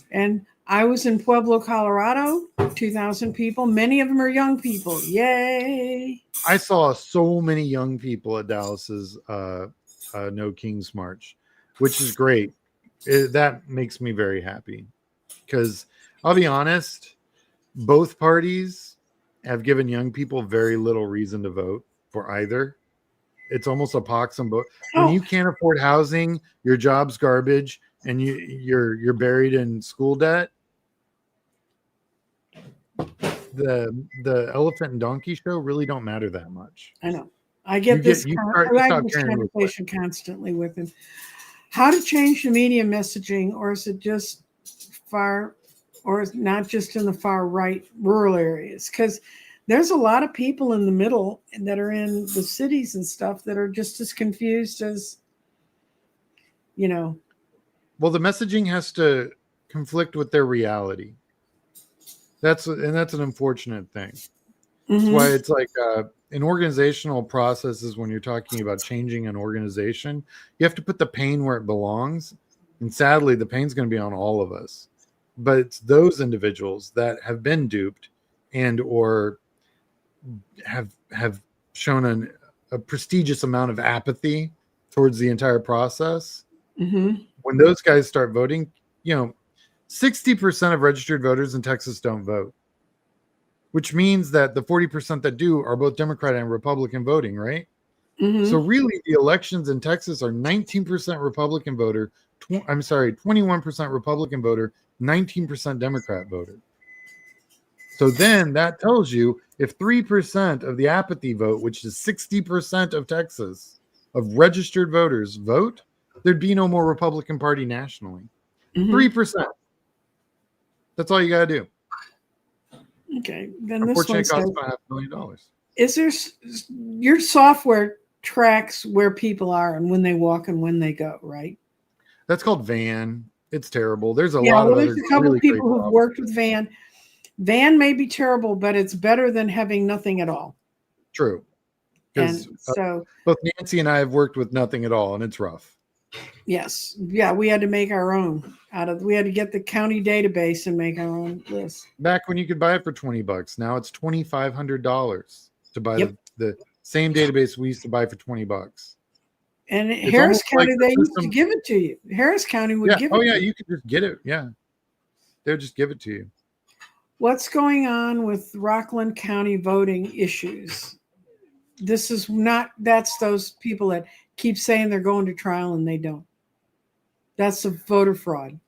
And I was in Pueblo, Colorado, 2,000 people. Many of them are young people. Yay. I saw so many young people at Dallas's No Kings March, which is great. That makes me very happy, because I'll be honest, both parties have given young people very little reason to vote for either. It's almost a pox and both. When you can't afford housing, your job's garbage, and you're buried in school debt, the elephant and donkey show really don't matter that much. I know. I get this conversation constantly with him. How to change the media messaging, or is it just or is not just in the far right rural areas? Because there's a lot of people in the middle that are in the cities and stuff that are just as confused as, Well, the messaging has to conflict with their reality. That's an unfortunate thing. That's why it's like in organizational processes, when you're talking about changing an organization, you have to put the pain where it belongs. And sadly, the pain's going to be on all of us. But it's those individuals that have been duped and or have shown a prestigious amount of apathy towards the entire process. when those guys start voting, 60% of registered voters in Texas don't vote, which means that the 40% that do are both Democrat and Republican voting, right? Mm-hmm. So really, the elections in Texas are 19% Republican voter. 21% Republican voter, 19% Democrat voter. So then that tells you if 3% of the apathy vote, which is 60% of Texas, of registered voters vote, there'd be no more Republican Party nationally. 3%. That's all you got to do. Okay. Then this Unfortunately, one it costs says, about $500,000. is there your software tracks where people are and when they walk and when they go, right? That's called Van. It's terrible. There's a lot of there's other a couple really of people great who've software. worked with Van. Van may be terrible, but it's better than having nothing at all. True. And so both Nancy and I have worked with nothing at all, and it's rough. Yes. Yeah, we had to make our own we had to get the county database and make our own list. Back when you could buy it for $20, now it's $2,500 to buy the same database we used to buy for $20. And it's Harris County, like they used to give it to you. Harris County would give it. Oh yeah, you could just get it. Yeah, they'll just give it to you. What's going on with Rockland County voting issues? This is not. That's those people that keep saying they're going to trial and they don't. That's a voter fraud.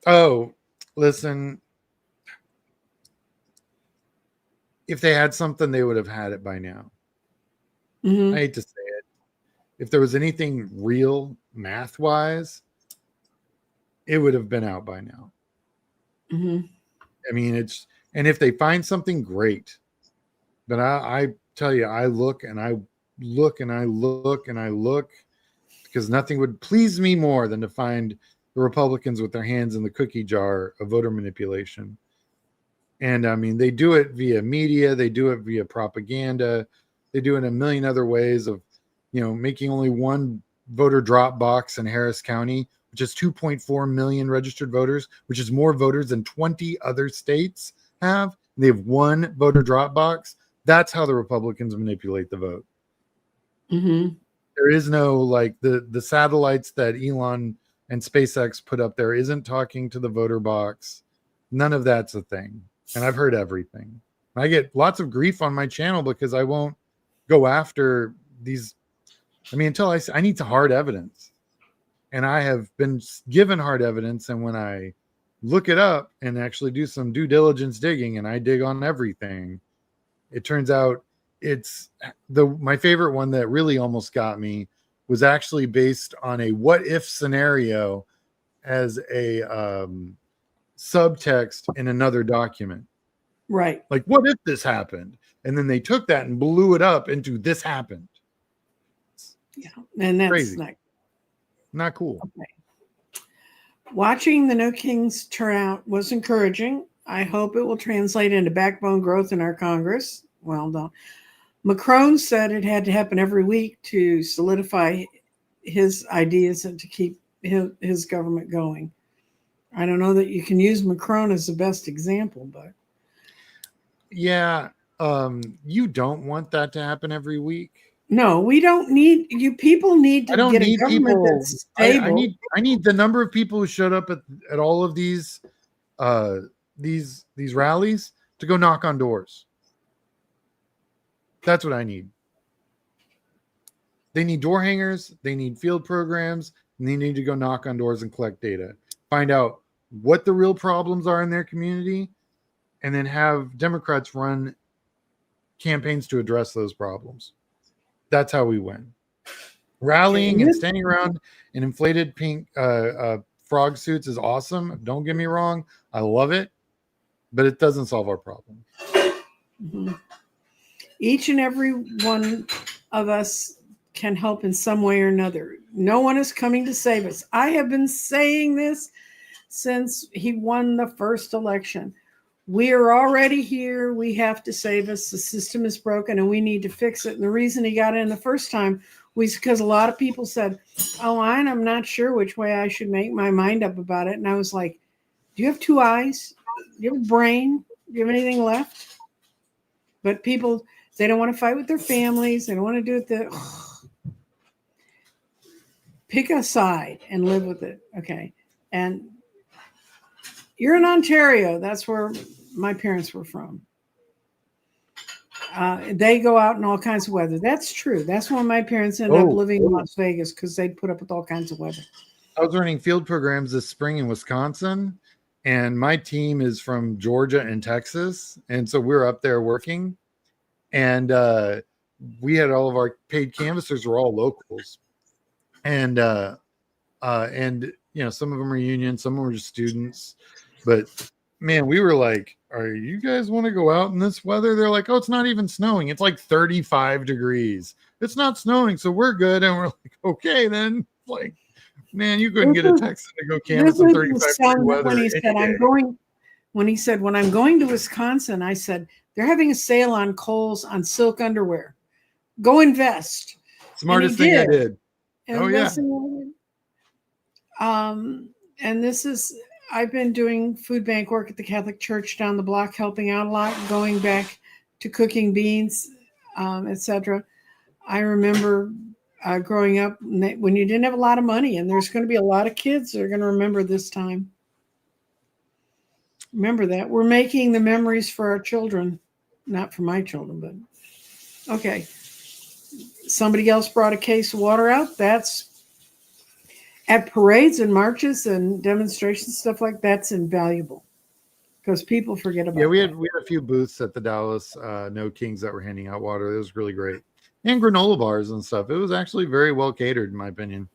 Oh, listen. If they had something, they would have had it by now. Mm-hmm. I hate to say it. If there was anything real math-wise, it would have been out by now. Mm-hmm. I mean, and if they find something great, but I tell you, I look and I look and I look and I look, because nothing would please me more than to find the Republicans with their hands in the cookie jar of voter manipulation. And I mean, they do it via media, they do it via propaganda, they do it in a million other ways of, making only one voter drop box in Harris County, which is 2.4 million registered voters, which is more voters than 20 other states have. They have one voter drop box. That's how the Republicans manipulate the vote. Mm-hmm. There is no, like, the satellites that Elon and SpaceX put up there isn't talking to the voter box. None of that's a thing. And I've heard everything. I get lots of grief on my channel because I won't go after these. I mean, until I need hard evidence. And I have been given hard evidence. And when I look it up and actually do some due diligence digging, and I dig on everything, it turns out it's my favorite one that really almost got me was actually based on a what if scenario as a subtext in another document. Right. Like, what if this happened? And then they took that and blew it up into this happened. Yeah. And that's crazy. Not cool. Okay. Watching the No Kings turnout was encouraging. I hope it will translate into backbone growth in our Congress. Well done. Macron said it had to happen every week to solidify his ideas and to keep his government going. I don't know that you can use Macron as the best example, but. Yeah. You don't want that to happen every week. No, we don't need you. People need to get a government that's stable. I need the number of people who showed up at all of these rallies to go knock on doors. That's what I need. They need door hangers, they need field programs, and they need to go knock on doors and collect data. Find out what the real problems are in their community, and then have Democrats run campaigns to address those problems. That's how we win. Rallying and standing around in inflated pink frog suits is awesome. Don't get me wrong. I love it, but it doesn't solve our problem. Mm-hmm. Each and every one of us can help in some way or another. No one is coming to save us. I have been saying this since he won the first election. We are already here. We have to save us. The system is broken and we need to fix it. And the reason he got in the first time was because a lot of people said, oh, I'm not sure which way I should make my mind up about it. And I was like, do you have two eyes? Do you have a brain? Do you have anything left? But people, they don't want to fight with their families. They don't want to do it. pick a side and live with it. Okay. And you're in Ontario. That's where my parents were from. They go out in all kinds of weather. That's true. That's why my parents ended up living in Las Vegas, because they'd put up with all kinds of weather. I was running field programs this spring in Wisconsin, and my team is from Georgia and Texas. And so we're up there working. And we had all of our paid canvassers were all locals. And you know, some of them are union, some of them were just students. But man, we were like, are you guys want to go out in this weather? They're like, oh, it's not even snowing. It's like 35 degrees. It's not snowing, so we're good. And we're like, okay, then. Like, man, you couldn't get a Texan to go canvas in 35 degree weather. When he said, when I'm going to Wisconsin, I said, they're having a sale on Kohl's on silk underwear. Go invest. Smartest thing I did. Oh, yeah. And this is, I've been doing food bank work at the Catholic Church down the block, helping out a lot, going back to cooking beans, etc. I remember growing up when you didn't have a lot of money, and there's going to be a lot of kids that are going to remember this time. Remember that. We're making the memories for our children, not for my children, but okay. Somebody else brought a case of water out. That's at parades and marches and demonstrations, stuff like that's invaluable, because people forget about it. Yeah, we had a few booths at the Dallas No Kings that were handing out water. It was really great. And granola bars and stuff. It was actually very well catered, in my opinion.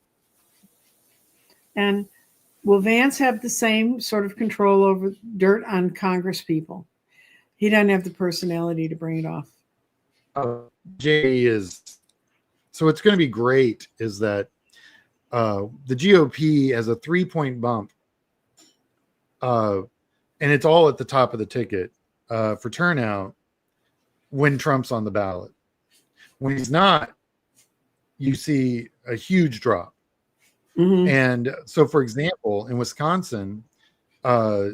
And will Vance have the same sort of control over dirt on Congress people? He doesn't have the personality to bring it off. Jay is. So what's going to be great is that the GOP has a 3-point bump. And it's all at the top of the ticket for turnout when Trump's on the ballot. When he's not, you see a huge drop. Mm-hmm. And so, for example, in Wisconsin, a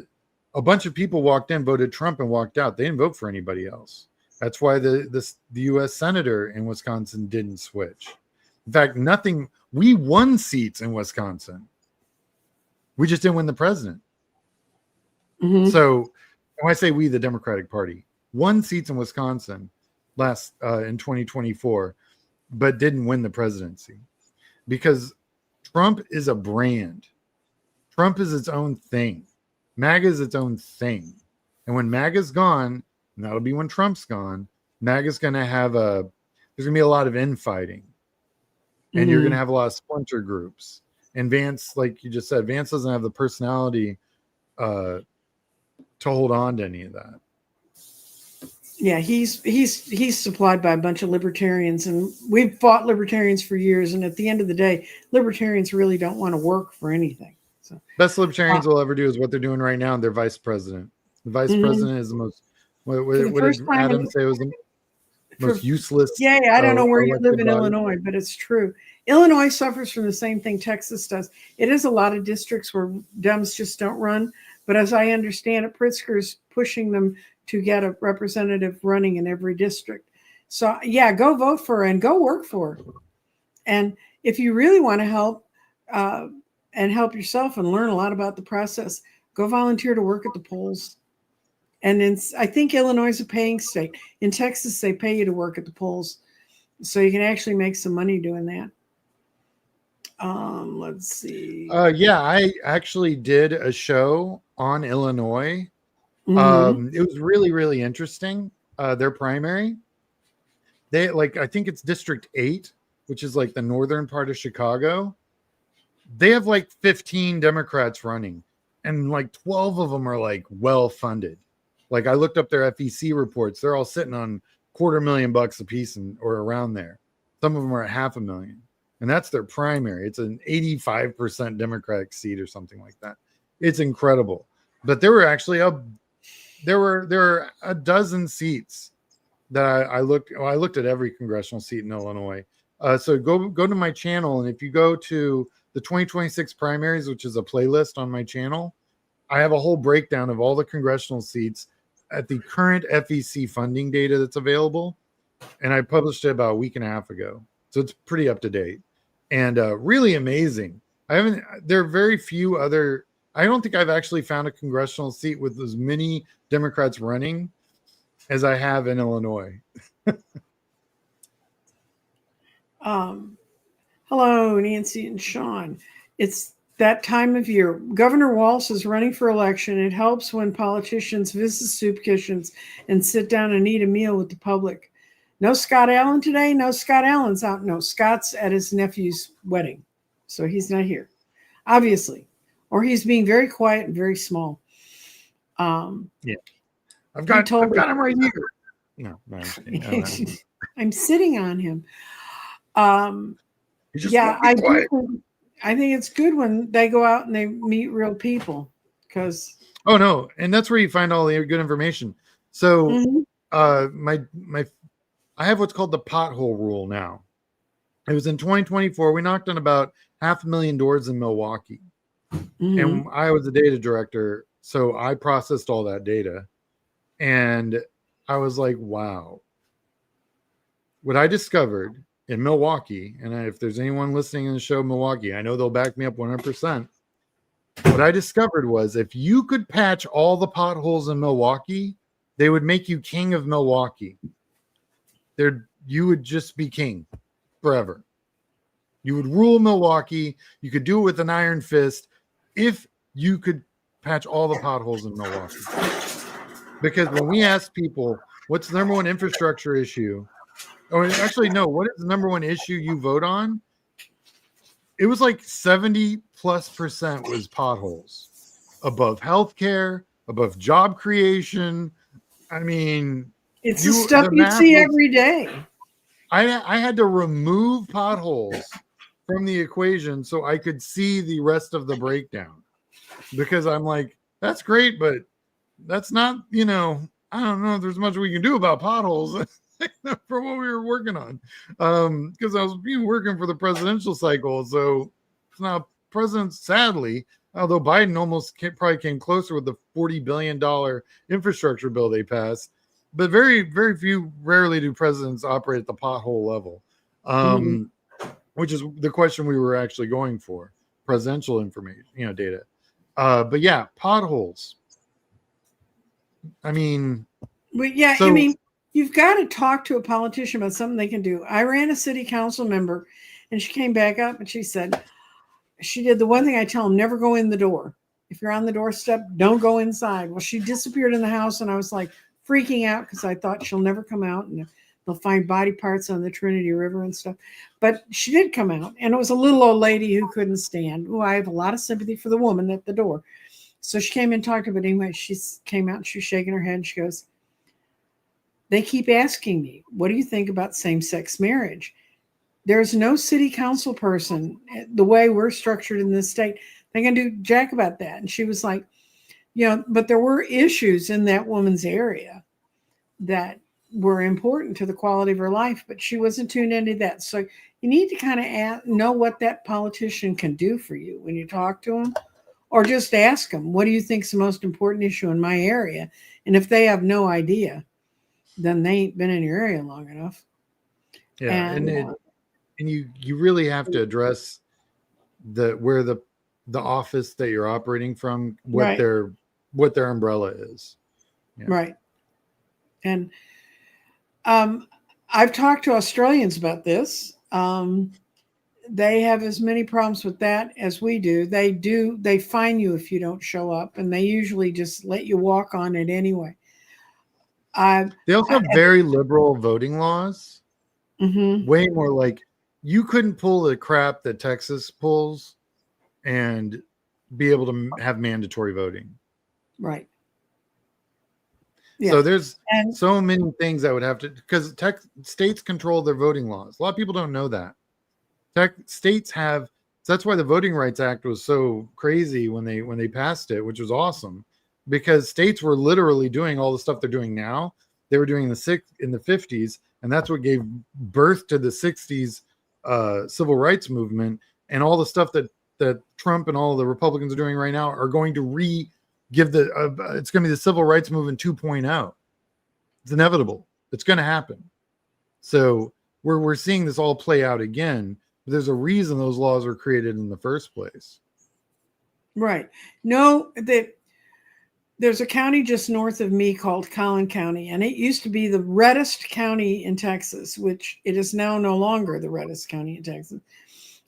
bunch of people walked in, voted Trump, and walked out. They didn't vote for anybody else. That's why the U.S. senator in Wisconsin didn't switch. In fact, we won seats in Wisconsin. We just didn't win the president. Mm-hmm. So when I say we, the Democratic Party, won seats in Wisconsin in 2024, but didn't win the presidency because Trump is a brand. Trump is its own thing. MAGA is its own thing. And when MAGA's gone, and that'll be when Trump's gone, MAGA's going to have there's going to be a lot of infighting. And you're going to have a lot of splinter groups. And Vance, like you just said, Vance doesn't have the personality to hold on to any of that. Yeah, he's supplied by a bunch of libertarians, and we've fought libertarians for years. And at the end of the day, libertarians really don't want to work for anything. So best libertarians will ever do is what they're doing right now. And they're vice president. The vice president is the most. What did Adam say was the most useless? Yeah, I don't know where you live in Illinois, but it's true. Illinois suffers from the same thing Texas does. It is a lot of districts where Dems just don't run. But as I understand it, Pritzker's pushing them to get a representative running in every district. So yeah, go vote for her and go work for her. And if you really want to help and help yourself and learn a lot about the process, go volunteer to work at the polls. And I think Illinois is a paying state. In Texas, they pay you to work at the polls. So you can actually make some money doing that. Let's see. Yeah, I actually did a show on Illinois. It was really, really interesting. Their primary, I think it's District 8, which is like the northern part of Chicago. They have like 15 Democrats running, and like 12 of them are like well funded. Like I looked up their FEC reports; they're all sitting on $250,000 a piece, or around there. Some of them are at $500,000, and that's their primary. It's an 85% Democratic seat or something like that. It's incredible. But there were actually there were a dozen seats that I looked. Well, I looked at every congressional seat in Illinois. So go to my channel, and if you go to the 2026 primaries, which is a playlist on my channel, I have a whole breakdown of all the congressional seats at the current FEC funding data that's available, and I published it about a week and a half ago, so it's pretty up to date. and really amazing. There are very few other, I don't think I've actually found a congressional seat with as many Democrats running as I have in Illinois. Hello, Nancy and Sean. It's that time of year. Governor Walz is running for election. It helps when politicians visit soup kitchens and sit down and eat a meal with the public. No Scott Allen today. No, Scott Allen's out. No, Scott's at his nephew's wedding. So he's not here, obviously. Or he's being very quiet and very small. Yeah. I've got him right here. No, I'm sitting on him. Yeah, I think it's good when they go out and they meet real people, because and that's where you find all the good information. So I have what's called the pothole rule now. It was in 2024. We knocked on about 500,000 doors in Milwaukee, and I was the data director, so I processed all that data, and I was like, wow, what I discovered in Milwaukee, and if there's anyone listening in the show Milwaukee, I know they'll back me up 100%. What I discovered was if you could patch all the potholes in Milwaukee, they would make you king of Milwaukee. You would just be king forever. You would rule Milwaukee. You could do it with an iron fist if you could patch all the potholes in Milwaukee. Because when we ask people, what's the number one infrastructure issue? Or actually, no, what is the number one issue you vote on? It was like 70+% was potholes, above healthcare, above job creation. I mean, it's the stuff you see every day. I had to remove potholes from the equation so I could see the rest of the breakdown, because I'm like, that's great, but that's not, I don't know if there's much we can do about potholes. For what we were working on, because I was working for the presidential cycle. So it's not president, sadly, although Biden probably came closer with the $40 billion infrastructure bill they passed. But very, very few, rarely do presidents operate at the pothole level, which is the question we were actually going for, presidential information, data. But yeah, potholes. I mean, you've got to talk to a politician about something they can do. I ran a city council member, and she came back up and she said, she did the one thing I tell them, never go in the door. If you're on the doorstep, don't go inside. Well, she disappeared in the house, and I was like freaking out because I thought she'll never come out, and they'll find body parts on the Trinity River and stuff. But she did come out, and it was a little old lady who couldn't stand. Oh, I have a lot of sympathy for the woman at the door. So she came and talked to her, but anyway, she came out and she was shaking her head, and she goes, they keep asking me, what do you think about same-sex marriage? There's no city council person, the way we're structured in this state, they can do jack about that. And she was like, but there were issues in that woman's area that were important to the quality of her life, but she wasn't tuned into that. So you need to kind of know what that politician can do for you when you talk to them, or just ask them, what do you think is the most important issue in my area? And if they have no idea, then they ain't been in your area long enough. Yeah, and you really have to address where the office that you're operating from, what their umbrella is. Yeah. Right. And I've talked to Australians about this. They have as many problems with that as we do. They fine you if you don't show up, and they usually just let you walk on it anyway. They also have very liberal voting laws. Way more like, you couldn't pull the crap that Texas pulls and be able to have mandatory voting. Right. Yeah. So there's so many things that would have to, because states control their voting laws. A lot of people don't know that. States have, so that's why the Voting Rights Act was so crazy when they passed it, which was awesome, because states were literally doing all the stuff they're doing now. They were doing in the 50s, and that's what gave birth to the 60s civil rights movement, and all the stuff that Trump and all the Republicans are doing right now are going to it's going to be the civil rights movement 2.0. It's inevitable. It's going to happen. So we're seeing this all play out again, But there's a reason those laws were created in the first place. Right. No, there's a county just north of me called Collin County, and it used to be the reddest county in Texas, which it is now no longer the reddest county in Texas.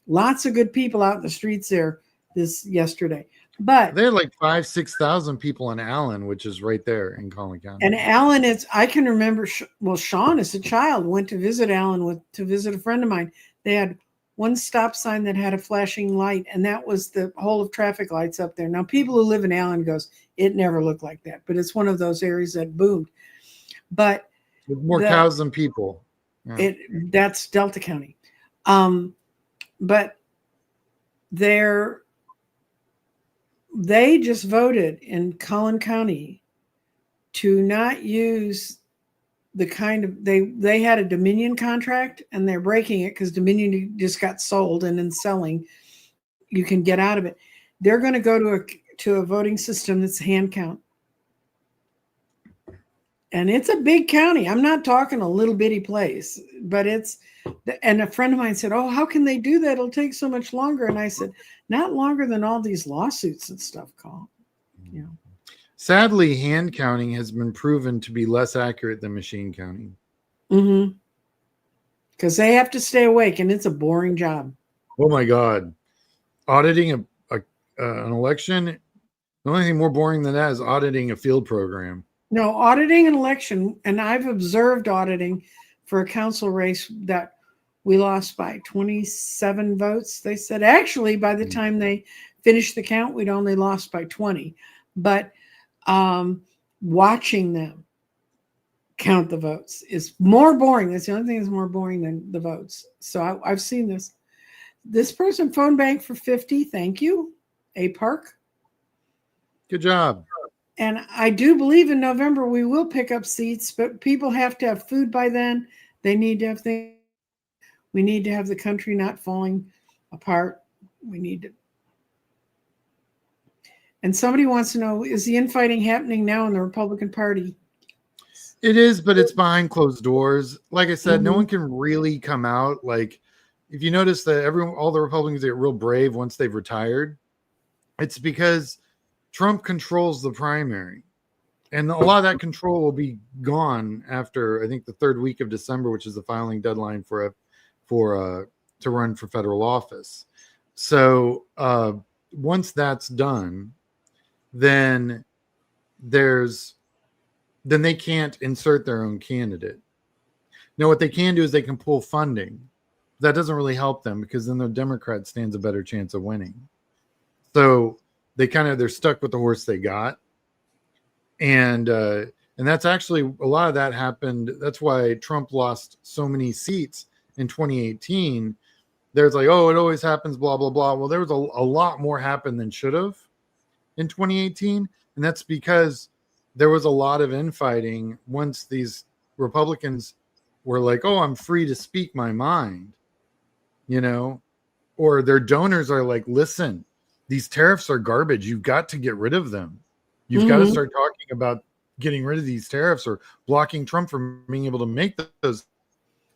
Lots of good people out in the streets there yesterday. But they had like 5,000-6,000 people in Allen, which is right there in Collin County. And Allen, I can remember. Well, Sean, as a child, went to visit Allen to visit a friend of mine. They had one stop sign that had a flashing light, and that was the whole of traffic lights up there. Now, people who live in Allen goes, it never looked like that, but it's one of those areas that boomed. But with more cows than people. Yeah. That's Delta County. But they just voted in Collin County to not use the kind of they had a Dominion contract, and they're breaking it because Dominion just got sold, and in selling you can get out of it. They're going to go to a voting system that's hand count, and it's a big county. I'm not talking a little bitty place, but and a friend of mine said, oh, how can they do that? It'll take so much longer. And I said, not longer than all these lawsuits and stuff, Call. You know. Sadly, hand counting has been proven to be less accurate than machine counting. Mm-hmm. Because they have to stay awake, and it's a boring job. Oh my God. Auditing an election, the only thing more boring than that is auditing a field program. No, auditing an election, and I've observed auditing for a council race that we lost by 27 votes. They said actually by the time they finished the count, we'd only lost by 20. But watching them count the votes is more boring. That's the only thing that's more boring than the votes. So I've seen this. This person phone bank for 50. Thank you. A Park. Good job. And I do believe in November we will pick up seats, but people have to have food by then. They need to have things. We need to have the country not falling apart. We need to. And somebody wants to know, is the infighting happening now in the Republican Party? It is, but it's behind closed doors. Like I said, no one can really come out. Like, if you notice that all the Republicans get real brave once they've retired, it's because Trump controls the primary. And a lot of that control will be gone after, I think, the third week of December, which is the filing deadline to run for federal office. So once that's done, then they can't insert their own candidate. Now, what they can do is they can pull funding. That doesn't really help them because then the Democrat stands a better chance of winning. So they're stuck with the horse they got. And that's actually, a lot of that happened. That's why Trump lost so many seats in 2018. There's like, oh, it always happens, blah, blah, blah. Well, there was a lot more happened than should have in 2018. And that's because there was a lot of infighting once these Republicans were like, oh, I'm free to speak my mind, or their donors are like, listen, these tariffs are garbage. You've got to get rid of them. You've got to start talking about getting rid of these tariffs or blocking Trump from being able to make those,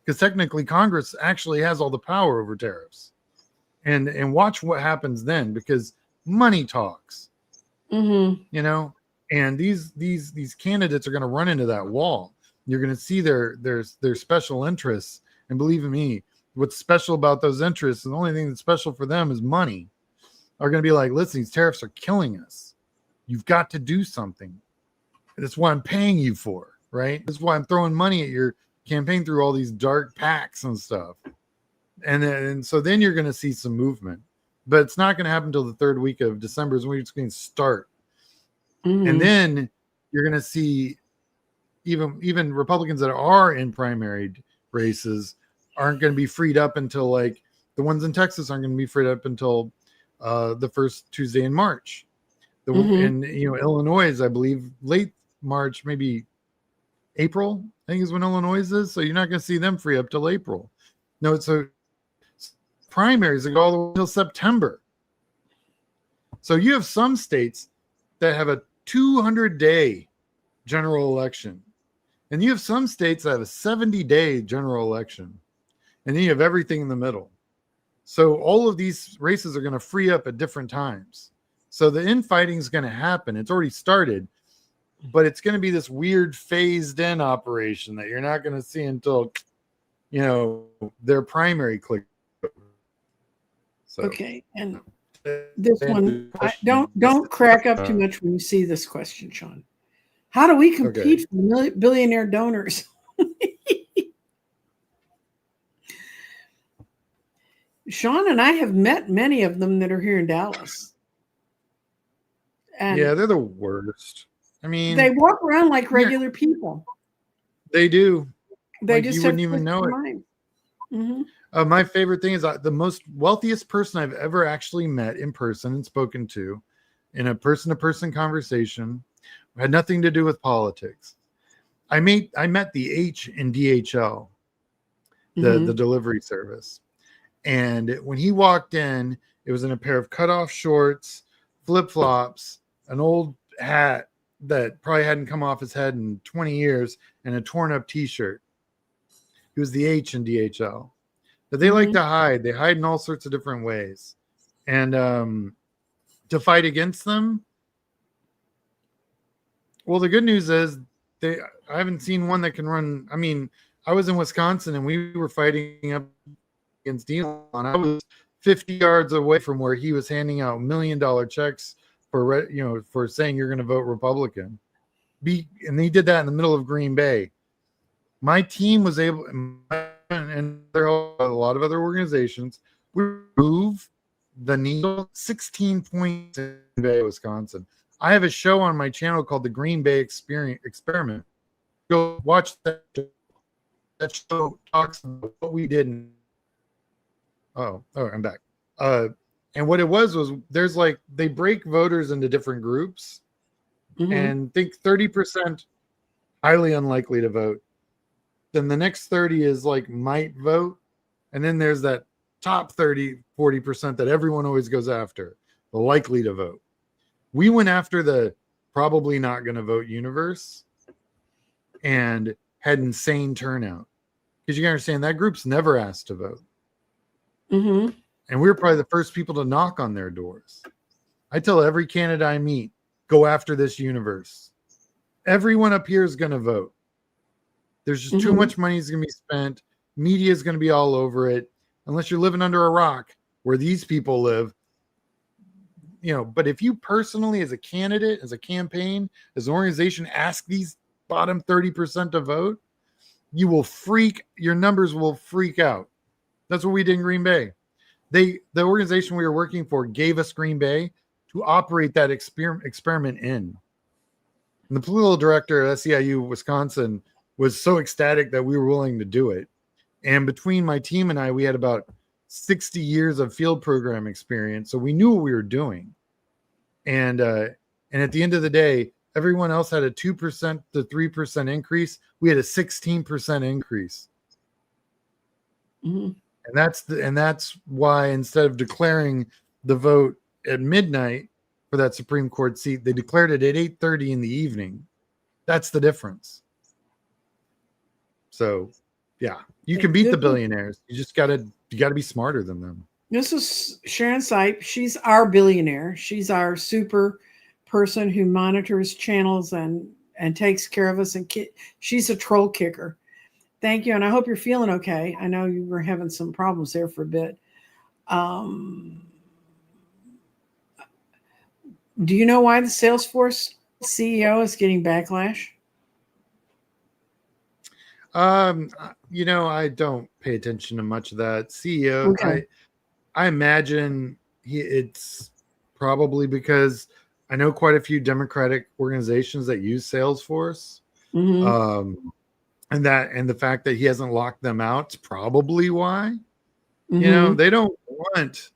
because technically Congress actually has all the power over tariffs. And watch what happens then, because money talks. And these candidates are going to run into that wall. You're going to see their special interests, and believe me, what's special about those interests, and the only thing that's special for them is money, are going to be like, listen, these tariffs are killing us. You've got to do something. That's what I'm paying you for, right? That's why I'm throwing money at your campaign through all these dark PACs and stuff. And so then you're going to see some movement. But it's not going to happen until the third week of December is when it's going to start. And then you're going to see even Republicans that are in primary races aren't going to be freed up until, like, the ones in Texas aren't going to be freed up until the first Tuesday in March. And Illinois is, I believe, late March, maybe April, I think is when Illinois is. So you're not going to see them free up till April. No, it's primaries that go all the way until September. So you have some states that have a 200-day general election. And you have some states that have a 70-day general election. And then you have everything in the middle. So all of these races are going to free up at different times. So the infighting is going to happen. It's already started, but it's going to be this weird phased in operation that you're not going to see until, their primary click. So, okay, and this one, don't crack up too much when you see this question, Sean. How do we compete for billionaire donors? Sean and I have met many of them that are here in Dallas. And yeah, they're the worst. I mean, they walk around like regular people. They do. They just you wouldn't even know it. Mm-hmm. My favorite thing is the most wealthiest person I've ever actually met in person and spoken to in a person-to-person conversation had nothing to do with politics. I met the H in DHL, the delivery service. And when he walked in, it was in a pair of cutoff shorts, flip-flops, an old hat that probably hadn't come off his head in 20 years, and a torn-up T-shirt. He was the H in DHL. But they like to hide. They hide in all sorts of different ways. And to fight against them, well, the good news is I haven't seen one that can run. I mean, I was in Wisconsin, and we were fighting up against Elon. I was 50 yards away from where he was handing out $1 million checks for saying you're going to vote Republican. And he did that in the middle of Green Bay. My team was able, and there are a lot of other organizations, we move the needle 16 points in Green Bay, Wisconsin. I have a show on my channel called the Green Bay Experiment. Go watch that show. That show talks about what we did. Oh, I'm back. And what it was there's they break voters into different groups, and think 30% highly unlikely to vote. Then the next 30 is might vote. And then there's that top 40% that everyone always goes after, the likely to vote. We went after the probably not going to vote universe and had insane turnout. Because you can understand that group's never asked to vote. And we were probably the first people to knock on their doors. I tell every candidate I meet, go after this universe. Everyone up here is going to vote. There's just too much money is going to be spent. Media is going to be all over it. Unless you're living under a rock where these people live. But if you personally, as a candidate, as a campaign, as an organization, ask these bottom 30% to vote, your numbers will freak out. That's what we did in Green Bay. The organization we were working for gave us Green Bay to operate that experiment in. And the political director at SEIU Wisconsin was so ecstatic that we were willing to do it. And between my team and I, we had about 60 years of field program experience. So we knew what we were doing. And at the end of the day, everyone else had a 2% to 3% increase. We had a 16% increase. And that's why instead of declaring the vote at midnight for that Supreme Court seat, they declared it at 8:30 in the evening. That's the difference. So, yeah, you can beat the billionaires. You just gotta be smarter than them. This is Sharon Sipe. She's our billionaire. She's our super person who monitors channels and takes care of us. And she's a troll kicker. Thank you, and I hope you're feeling okay. I know you were having some problems there for a bit. Do you know why the Salesforce CEO is getting backlash? I don't pay attention to much of that. CEO, okay. I imagine it's probably because I know quite a few Democratic organizations that use Salesforce. And the fact that he hasn't locked them out is probably why. They don't want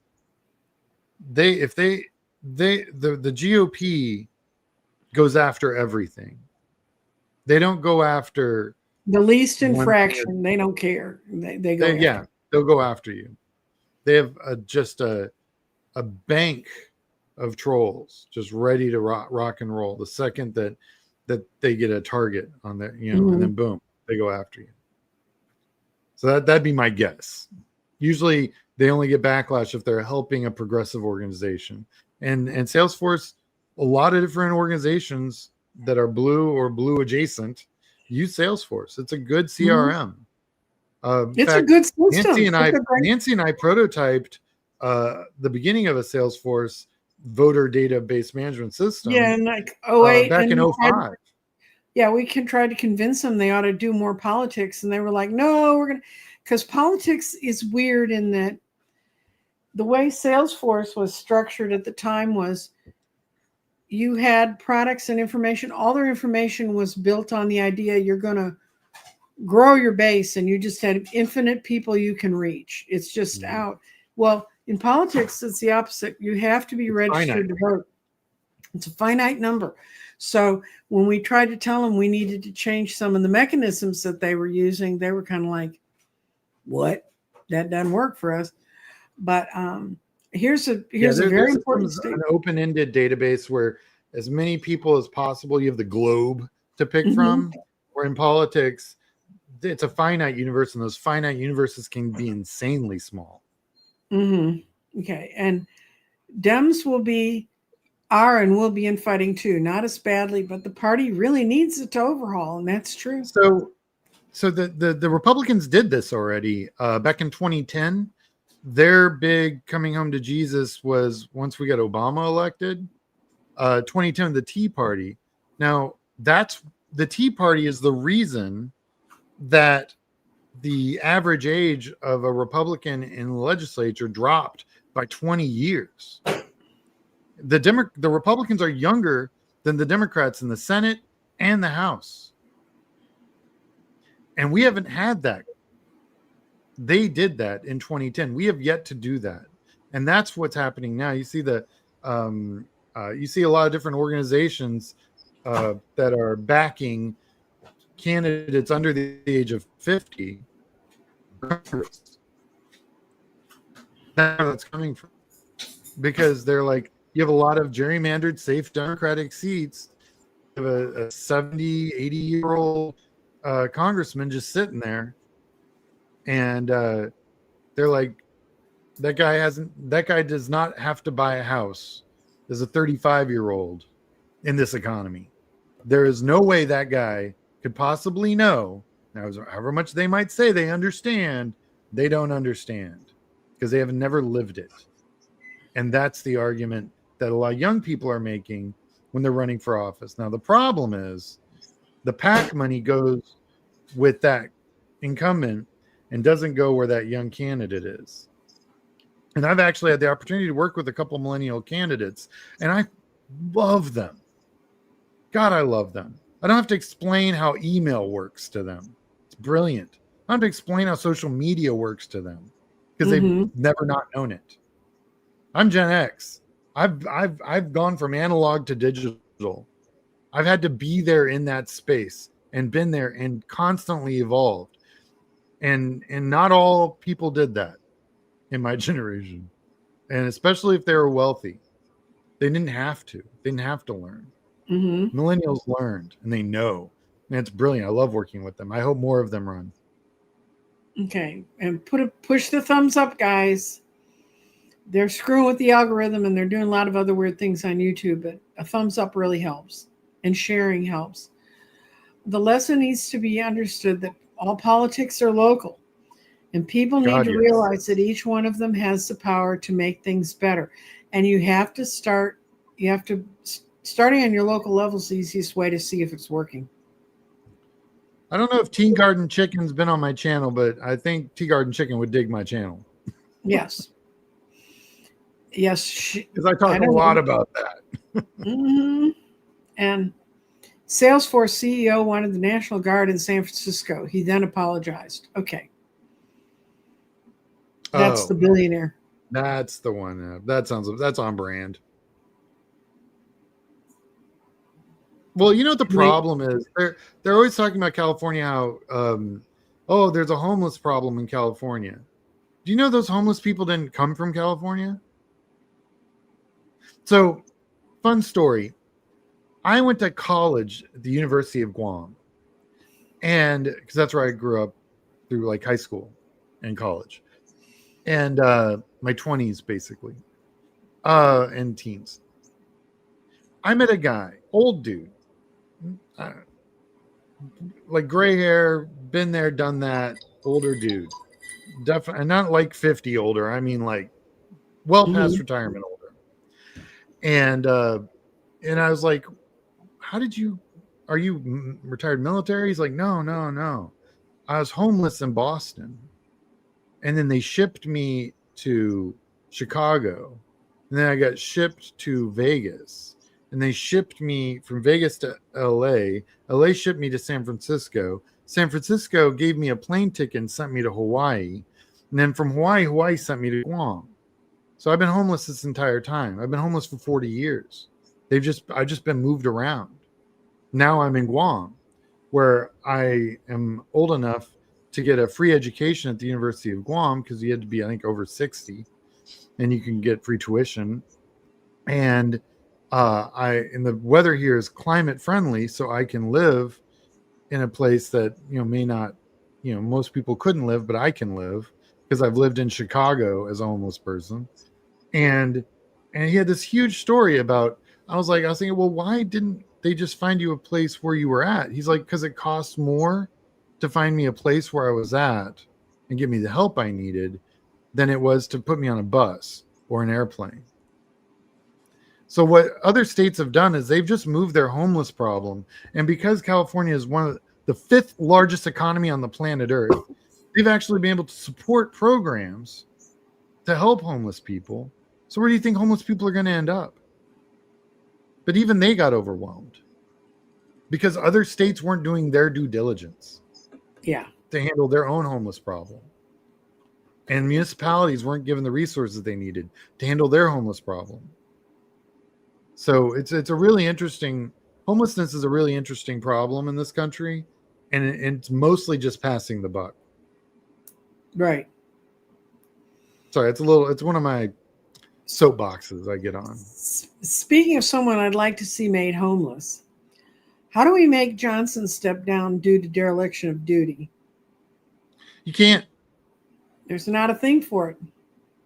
the GOP goes after everything. They don't go after the least infraction. They don't care. They go. They'll go after you. They have just a bank of trolls just ready to rock and roll the second that they get a target on their, and then boom, they go after you. So that'd be my guess. Usually They only get backlash if they're helping a progressive organization. And Salesforce, a lot of different organizations that are blue or blue adjacent use Salesforce. It's a good CRM. In It's a fact, good system. Nancy and I prototyped the beginning of a Salesforce voter database management system. Yeah, and like 08 back in 05. We tried to convince them they ought to do more politics, and they were like, "No, we're gonna," because politics is weird in that the way Salesforce was structured at the time was you had products and information. All their information was built on the idea you're going to grow your base, and you just had infinite people you can reach. It's just out. Well, in politics, it's the opposite. You have to be registered to vote. It's a finite number. So when we tried to tell them we needed to change some of the mechanisms that they were using, they were kind of like, what? That doesn't work for us. But here's a very important statement. An open-ended database where as many people as possible, you have the globe to pick from. Where in politics, it's a finite universe, and those finite universes can be insanely small. Okay, and Dems will be infighting too, not as badly, but the party really needs it to overhaul, and that's true. So the Republicans did this already back in 2010. Their big coming home to Jesus was once we got Obama elected. 2010, the Tea Party. Now the Tea Party is the reason that the average age of a Republican in the legislature dropped by 20 years. The Republicans are younger than the Democrats in the Senate and the House. And we haven't had that. They did that in 2010. We have yet to do that. And that's what's happening now. You see you see a lot of different organizations that are backing candidates under the age of 50. That's where that's coming from. Because they're like, you have a lot of gerrymandered, safe Democratic seats. You have a 70, 80-year-old congressman just sitting there. And they're like, that guy does not have to buy a house as a 35-year-old in this economy. There is no way that guy could possibly know. Now, however much they might say they understand, they don't understand because they have never lived it. And that's the argument that a lot of young people are making when they're running for office. Now, the problem is the PAC money goes with that incumbent and doesn't go where that young candidate is. And I've actually had the opportunity to work with a couple millennial candidates, and I love them. God, I love them. I don't have to explain how email works to them. It's brilliant. I don't have to explain how social media works to them because they've never not known it. I'm Gen X. I've gone from analog to digital. I've had to be there in that space and been there and constantly evolved. And not all people did that in my generation. And especially if they were wealthy. They didn't have to. They didn't have to learn. Millennials learned and they know. And it's brilliant. I love working with them. I hope more of them run. Okay. And push the thumbs up, guys. They're screwing with the algorithm and they're doing a lot of other weird things on YouTube, but a thumbs up really helps and sharing helps. The lesson needs to be understood that all politics are local and people need to realize that each one of them has the power to make things better. And starting on your local level is the easiest way to see if it's working. I don't know if Tea Garden Chicken's been on my channel, but I think Tea Garden Chicken would dig my channel. Yes. Yes. Because I talk a lot about that. And Salesforce CEO wanted the National Guard in San Francisco. He then apologized. Okay. That's the billionaire. That's the one. That's on brand. Well, you know what the problem is? They're always talking about California, how there's a homeless problem in California. Do you know those homeless people didn't come from California? So, fun story. I went to college at the University of Guam. And because that's where I grew up through like high school and college. and my 20s basically, and teens. I met a guy, old dude, uh, like gray hair, been there, done that, older dude. Definitely not like 50 older. I mean like well past Mhm. retirement older. And I was like, how did you, are you retired military? He's like, no, no, no. I was homeless in Boston. And then they shipped me to Chicago. And then I got shipped to Vegas. And they shipped me from Vegas to LA. LA shipped me to San Francisco. San Francisco gave me a plane ticket and sent me to Hawaii. And then from Hawaii, Hawaii sent me to Guam. So I've been homeless this entire time. I've been homeless for 40 years. I've just been moved around. Now I'm in Guam, where I am old enough to get a free education at the University of Guam because you had to be, I think, over 60, and you can get free tuition. And and the weather here is climate friendly, so I can live in a place that may not, most people couldn't live, but I can live because I've lived in Chicago as a homeless person. And he had this huge story about, I was thinking, well, why didn't they just find you a place where you were at? He's like, because it costs more to find me a place where I was at and give me the help I needed than it was to put me on a bus or an airplane. So what other states have done is they've just moved their homeless problem. And because California is one of the fifth largest economy on the planet Earth, they've actually been able to support programs to help homeless people. So where do you think homeless people are going to end up? But even they got overwhelmed because other states weren't doing their due diligence Yeah. to handle their own homeless problem. And municipalities weren't given the resources they needed to handle their homeless problem. So it's a really interesting, homelessness is a really interesting problem in this country. And it's mostly just passing the buck. Right. Sorry, it's one of my soapboxes I get on. Speaking of someone I'd like to see made homeless, how do we make Johnson step down due to dereliction of duty? You can't. There's not a thing for it.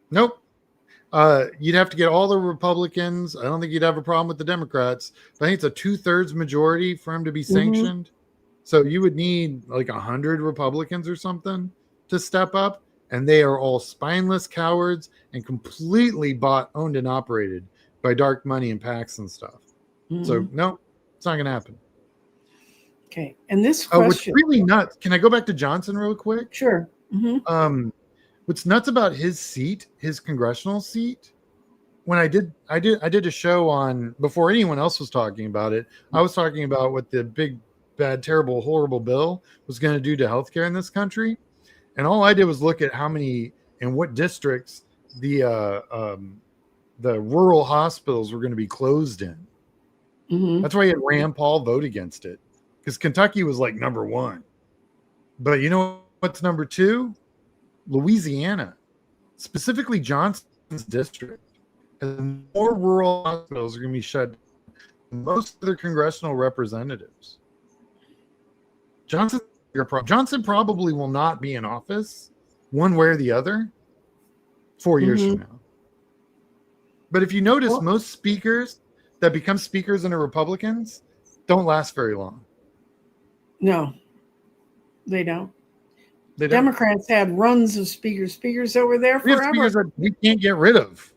Nope. You'd have to get all the Republicans. I don't think you'd have a problem with the Democrats. But I think it's a 2/3 majority for him to be sanctioned. So you would need like 100 Republicans or something to step up. And they are all spineless cowards and completely bought, owned, and operated by dark money and PACs and stuff. So no, it's not going to happen. Okay. And this question, what's really nuts? Can I go back to Johnson real quick? Sure. What's nuts about his seat, his congressional seat? When I did a show on, before anyone else was talking about it, I was talking about what the big, bad, terrible, horrible bill was going to do to healthcare in this country. And all I did was look at how many and what districts the rural hospitals were going to be closed in. That's why you had Rand Paul vote against it, because Kentucky was like number 1. But you know what's number 2? Louisiana, specifically Johnson's district. And more rural hospitals are going to be shut down than most of their congressional representatives. Johnson probably will not be in office one way or the other 4 years from now. But if you notice, most speakers that become speakers under Republicans don't last very long. No, they don't. Democrats had runs of speakers that were there forever. We have speakers that we can't get rid of.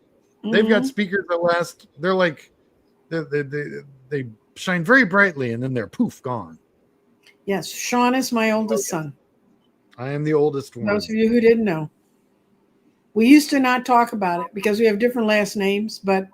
They've got speakers that last. They're like, they shine very brightly and then they're poof, gone. Yes, Sean is my oldest son. I am the oldest one. Those of you who didn't know. We used to not talk about it because we have different last names, but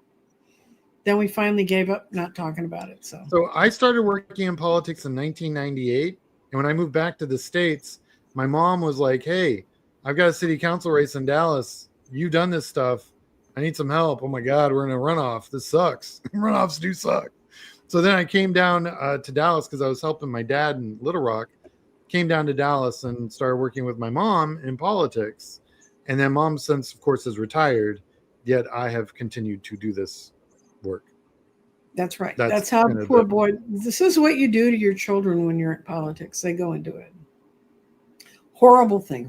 then we finally gave up not talking about it. So I started working in politics in 1998. And when I moved back to the States, my mom was like, hey, I've got a city council race in Dallas. You've done this stuff. I need some help. Oh my God, we're in a runoff. This sucks. Runoffs do suck. So then I came down to Dallas because I was helping my dad in Little Rock. Came down to Dallas and started working with my mom in politics. And then mom, since of course, is retired, yet I have continued to do this work. That's right. That's how poor boy. This is what you do to your children when you're in politics. They go into it. Horrible thing.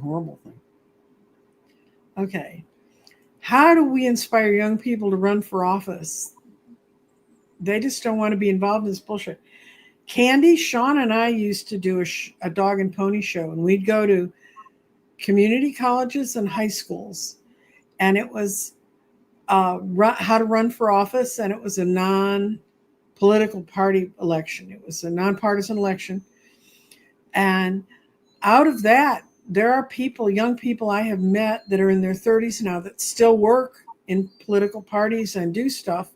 Okay. How do we inspire young people to run for office? They just don't want to be involved in this bullshit. Candy, Sean, and I used to do a dog and pony show, and we'd go to community colleges and high schools, and it was how to run for office, and it was a non-political party election. It was a nonpartisan election, and out of that, there are people, young people I have met that are in their 30s now that still work in political parties and do stuff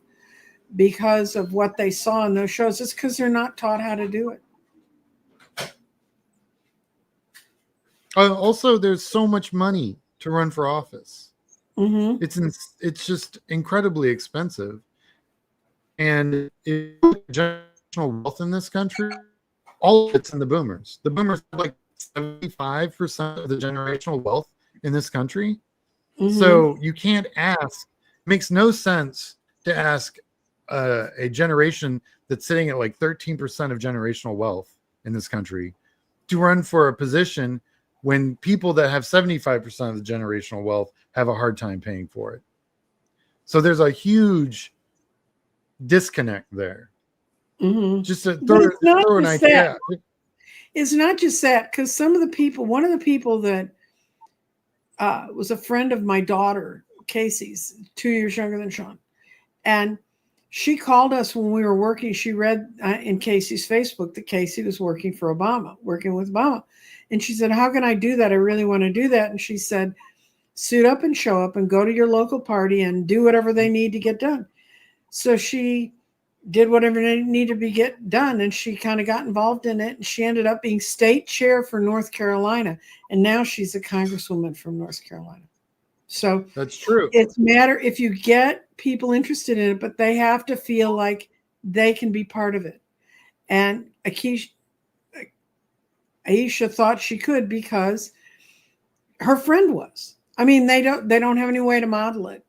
because of what they saw in those shows. It's because they're not taught how to do it. Also, there's so much money to run for office. Mm-hmm. It's just incredibly expensive. And if you look at generational wealth in this country, all of it's in the boomers. The boomers have like 75% of the generational wealth in this country. Mm-hmm. So you can't ask, it makes no sense to ask a generation that's sitting at like 13% of generational wealth in this country to run for a position when people that have 75% of the generational wealth have a hard time paying for it. So there's a huge disconnect there. Mm-hmm. Just to throw an idea. It's not just that, because some of the people, one of the people that was a friend of my daughter, Casey's, 2 years younger than Sean, and she called us when we were working. She read in Casey's Facebook that Casey was working for Obama, working with Obama. And she said, how can I do that? I really want to do that. And she said, suit up and show up and go to your local party and do whatever they need to get done. So she did whatever needed to be get done, and she kind of got involved in it. And she ended up being state chair for North Carolina. And now she's a congresswoman from North Carolina. So that's true. It's matter if you get people interested in it, but they have to feel like they can be part of it. And Aisha thought she could because her friend was. I mean, they don't have any way to model it.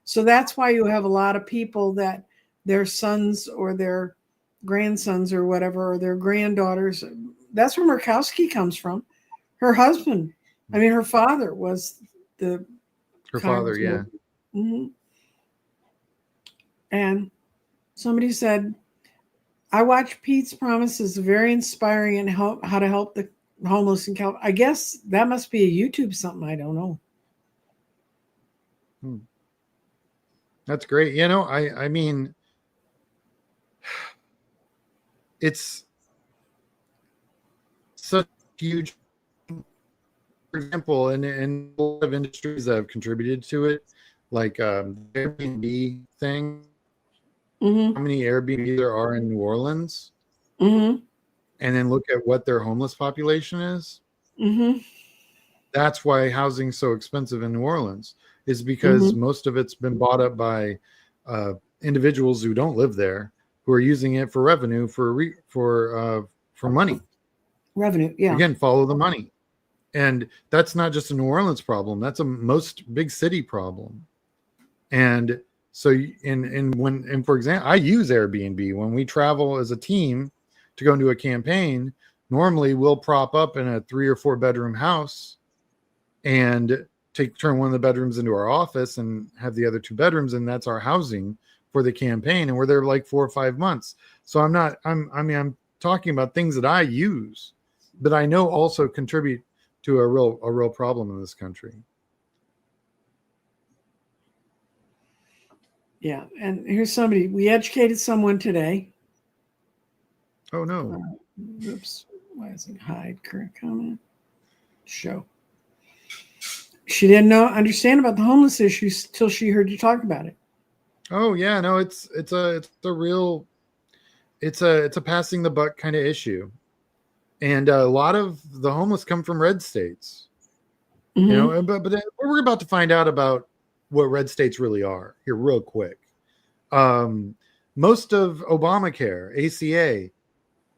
So that's why you have a lot of people that their sons or their grandsons or whatever, or their granddaughters. That's where Murkowski comes from. Her husband, her father was her father, yeah. Mm-hmm. And somebody said, I watch Pete's Promises, very inspiring, and how to help the homeless in California. I guess that must be a YouTube something. I don't know. That's great. I mean, it's such huge. For example, in a lot of industries that have contributed to it, like the Airbnb thing. Mm-hmm. How many Airbnb there are in New Orleans? Mm-hmm. And then look at what their homeless population is. Mm-hmm. That's why housing's so expensive in New Orleans, is because most of it's been bought up by individuals who don't live there, who are using it for revenue, for money. Revenue, yeah. Again, follow the money. And that's not just a New Orleans problem. That's a most big city problem. And so, for example, I use Airbnb when we travel as a team to go into a campaign. Normally, we'll prop up in a 3 or 4 bedroom house and turn one of the bedrooms into our office and have the other 2 bedrooms, and that's our housing for the campaign. And we're there like 4 or 5 months. So I'm talking about things that I use, but I know also contribute to a real problem in this country. Yeah, and here's somebody. We educated someone today. Oh no! Oops. Why is it hide current comment? Show. She didn't understand about the homeless issues till she heard you talk about it. Oh yeah, no, it's a passing the buck kind of issue. And a lot of the homeless come from red states, but we're about to find out about what red states really are here real quick. Most of Obamacare, ACA,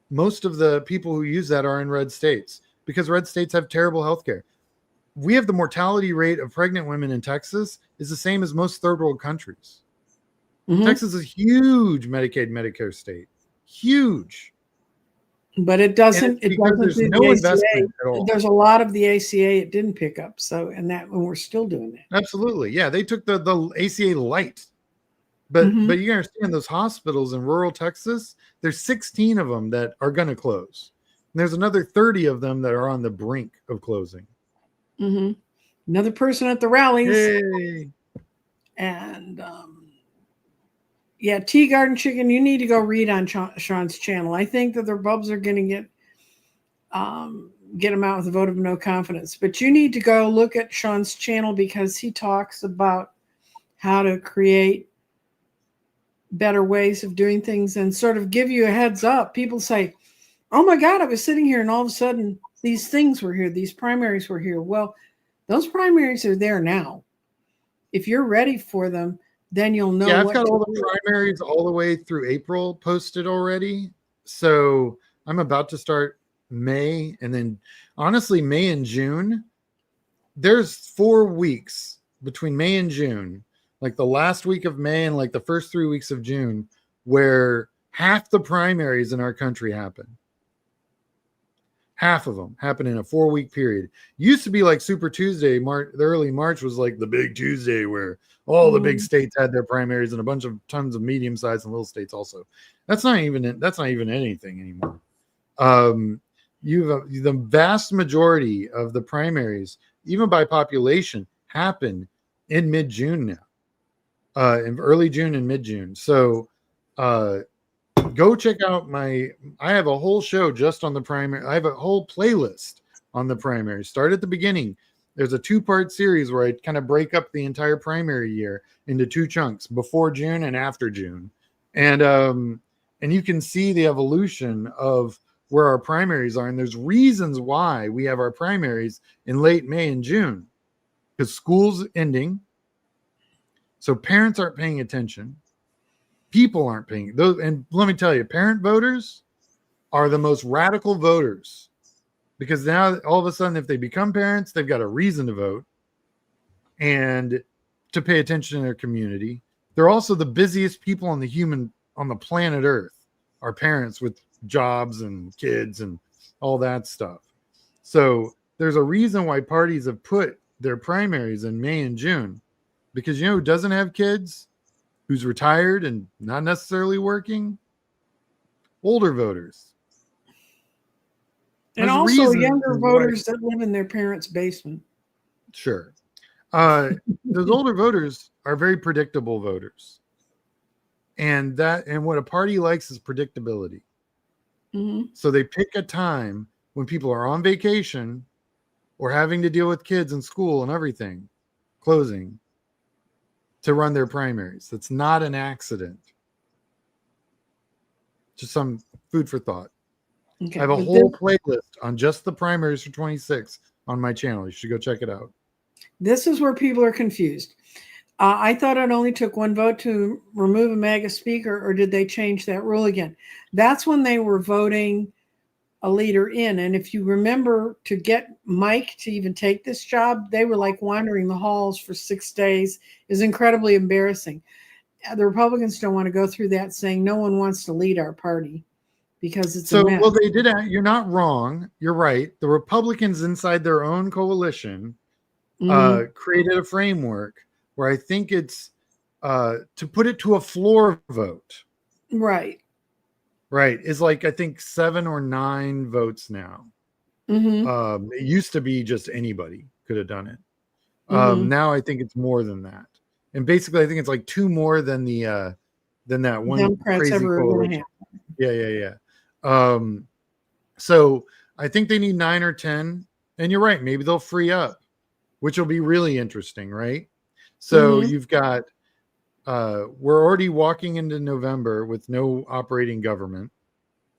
most of the people who use that are in red states because red states have terrible health care. We have the mortality rate of pregnant women in Texas is the same as most third world countries. Texas is a huge Medicaid, Medicare state. Huge. But it And doesn't. it's It because doesn't there's do no the investment at ACA. all. There's a lot of the ACA it didn't pick up. So and we're still doing that. Absolutely. Yeah, they took the ACA light. But you understand those hospitals in rural Texas, there's 16 of them that are going to close. And there's another 30 of them that are on the brink of closing. Another person at the rallies. Yay. And yeah, Tea Garden Chicken, you need to go read on Sean's channel. I think that their bubs are going to get them out with a vote of no confidence. But you need to go look at Sean's channel because he talks about how to create better ways of doing things and sort of give you a heads up. People say, oh my God, I was sitting here and all of a sudden these things were here. These primaries were here. Well, those primaries are there now. If you're ready for them, then you'll know. Yeah, I've got all the primaries all the way through April posted already. So I'm about to start May, and then honestly, May and June. There's 4 weeks between May and June, like the last week of May and like the first 3 weeks of June, where half the primaries in our country happen. Half of them happen in a 4-week period. Used to be like Super Tuesday. The early March was like the big Tuesday where all the big states had their primaries and a bunch of tons of medium sized and little states also. That's not even anything anymore. You have the vast majority of the primaries, even by population, happen in mid-June now, in early June and mid-June. So go check out I have a whole show just on the primary. I have a whole playlist on the primary. Start at the beginning. There's a 2-part series where I kind of break up the entire primary year into 2 chunks, before June and after June. And you can see the evolution of where our primaries are. And there's reasons why we have our primaries in late May and June, because school's ending. So parents aren't paying attention. People aren't paying those. And let me tell you, parent voters are the most radical voters, because now all of a sudden, if they become parents, they've got a reason to vote and to pay attention to their community. They're also the busiest people on the planet Earth, our parents, with jobs and kids and all that stuff. So there's a reason why parties have put their primaries in May and June, because who doesn't have kids, who's retired and not necessarily working? Older voters. And also younger voters that live in their parents' basement. Sure. Those older voters are very predictable voters. And what a party likes is predictability. So they pick a time when people are on vacation or having to deal with kids in school and everything, closing, to run their primaries. That's not an accident. Just some food for thought. Okay, I have a whole playlist on just the primaries for 26 on my channel. You should go check it out. This is where people are confused. I thought it only took 1 vote to remove a MAGA speaker, or did they change that rule again? That's when they were voting a leader in. And if you remember, to get Mike to even take this job, they were like wandering the halls for 6 days. It was incredibly embarrassing. The Republicans don't want to go through that, saying no one wants to lead our party because it's a mess. Well, they did. You're not wrong. You're right. The Republicans inside their own coalition created a framework where I think it's to put it to a floor vote. Right. Right. Is like, I think 7 or 9 votes now. It used to be just anybody could have done it. Now I think it's more than that. And basically, I think it's like 2 more than that one Democrats crazy coalition. Yeah. So I think they need 9 or 10. And you're right. Maybe they'll free up, which will be really interesting, right? So you've got, we're already walking into November with no operating government.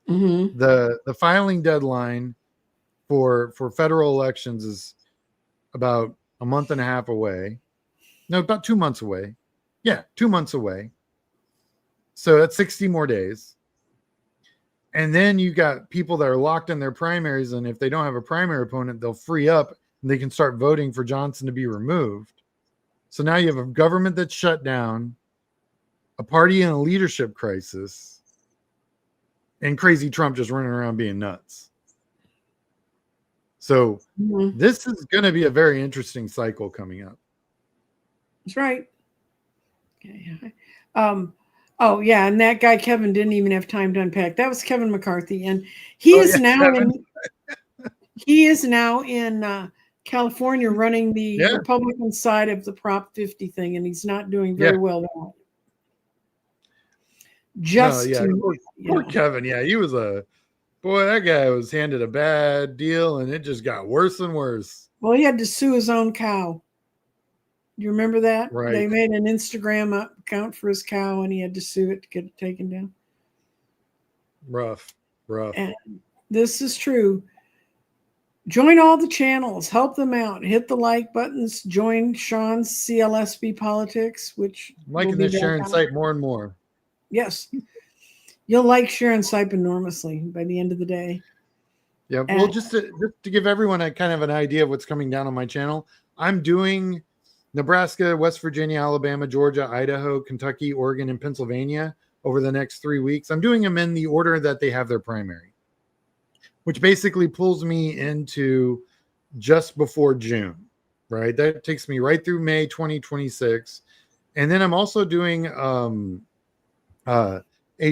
The filing deadline for federal elections is about a month and a half away. No, about 2 months away. Yeah, 2 months away. So that's 60 more days. And then you got people that are locked in their primaries, and if they don't have a primary opponent, they'll free up and they can start voting for Johnson to be removed. So now you have a government that's shut down, a party in a leadership crisis, and crazy Trump just running around being nuts. So Mhm. this is going to be a very interesting cycle coming up. That's right. Okay. Oh yeah, and that guy Kevin didn't even have time to unpack. That was Kevin McCarthy, and he is now in California running the Republican side of the Prop 50 thing, and he's not doing very well at all. Poor Kevin. Yeah, he was that guy was handed a bad deal, and it just got worse and worse. Well, he had to sue his own cow. You remember that? Right. They made an Instagram account for his cow, and he had to sue it to get it taken down. Rough. And this is true. Join all the channels. Help them out. Hit the like buttons. Join Sean's CLSB Politics, which liking this, share, and Sipe more and more. Yes. You'll like, share, and Sipe enormously by the end of the day. Yeah. Well, just to give everyone a kind of an idea of what's coming down on my channel, I'm doing Nebraska, West Virginia, Alabama, Georgia, Idaho, Kentucky, Oregon, and Pennsylvania over the next 3 weeks. I'm doing them in the order that they have their primary, which basically pulls me into just before June, right? That takes me right through May 2026. And then I'm also doing a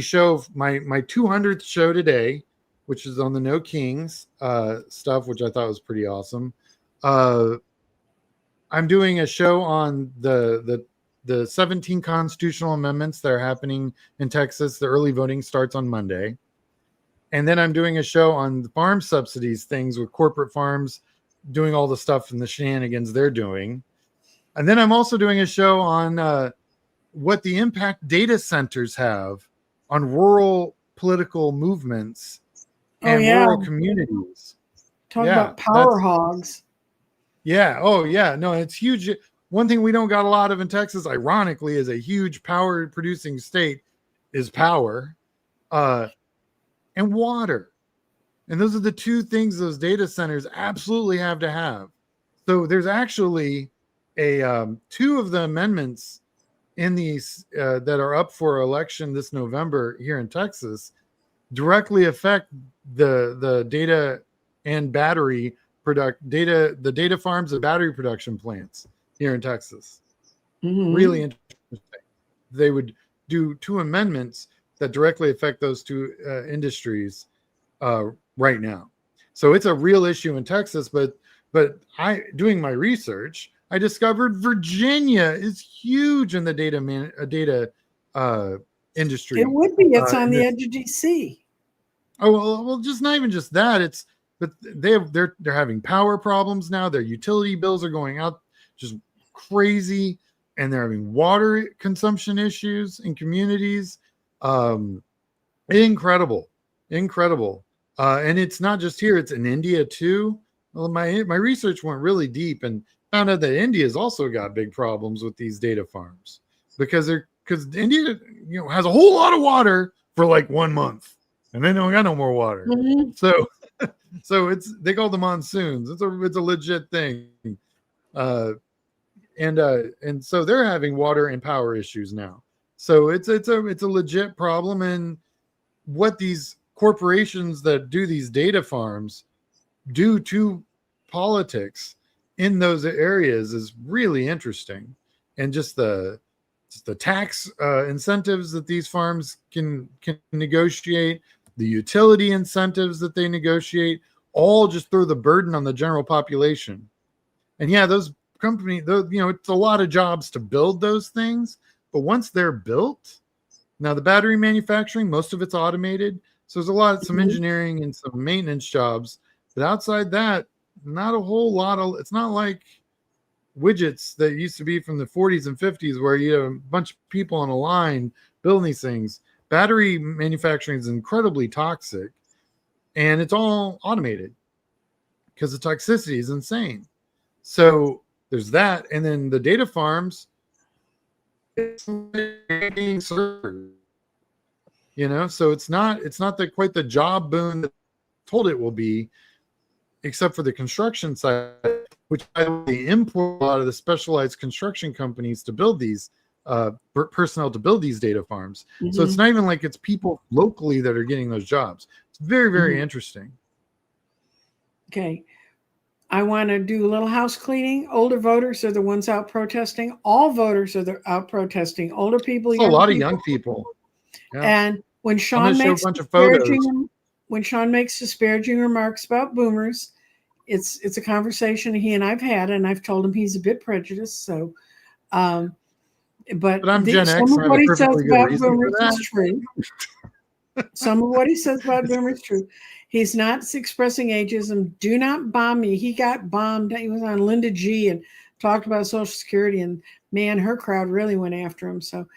show, my 200th show today, which is on the No Kings stuff, which I thought was pretty awesome. I'm doing a show on the 17 constitutional amendments that are happening in Texas. The early voting starts on Monday. And then I'm doing a show on the farm subsidies things with corporate farms doing all the stuff and the shenanigans they're doing. And then I'm also doing a show on what the impact data centers have on rural political movements and rural communities. Talk about power hogs. Yeah. Oh, yeah. No, it's huge. One thing we don't got a lot of in Texas, ironically, is a huge power producing state is power and water. And those are the two things those data centers absolutely have to have. So there's actually two of the amendments in these that are up for election this November here in Texas directly affect the data and battery the data farms and battery production plants here in Texas. Mm-hmm. Really interesting. They would do two amendments that directly affect those two industries right now. So it's a real issue in Texas, but doing my research, I discovered Virginia is huge in the data industry. It would be. It's on the edge of DC. Oh well, just not even just that. But they're having power problems now. Their utility bills are going out just crazy, and they're having water consumption issues in communities. Incredible. And it's not just here; it's in India too. Well, my research went really deep and found out that India's also got big problems with these data farms because India has a whole lot of water for like 1 month, and they don't got no more water. Mm-hmm. So they call the monsoons. It's a legit thing, and so they're having water and power issues now. So it's a legit problem, and what these corporations that do these data farms do to politics in those areas is really interesting, and just the tax incentives that these farms can negotiate, the utility incentives that they negotiate, all just throw the burden on the general population. And yeah, those companies, it's a lot of jobs to build those things, but once they're built, now the battery manufacturing, most of it's automated, so there's some engineering and some maintenance jobs, but outside that, not a whole lot of. It's not like widgets that used to be from the 40s and 50s where you have a bunch of people on a line building these things. Battery manufacturing is incredibly toxic, and it's all automated because the toxicity is insane. So there's that, and then the data farms, being served, so it's not quite the job boon that told it will be, except for the construction side, which they import a lot of the specialized construction companies to build these personnel to build these data farms. Mm-hmm. So it's not even like it's people locally that are getting those jobs. It's very, very Mm-hmm. interesting. Okay. I want to do a little house cleaning. Older voters are the ones out protesting. All voters are out protesting. Older people, There's a lot of young people. Yeah. And when I'm Sean gonna show a makes bunch of photos. disparaging remarks about boomers, it's a conversation he and I've had, and I've told him he's a bit prejudiced. So, but I'm Gen X. some of what he says about boomers is true. Some of what he says about boomers is true. He's not expressing ageism. Do not bomb me. He got bombed. He was on Linda G and talked about Social Security, and man, her crowd really went after him. So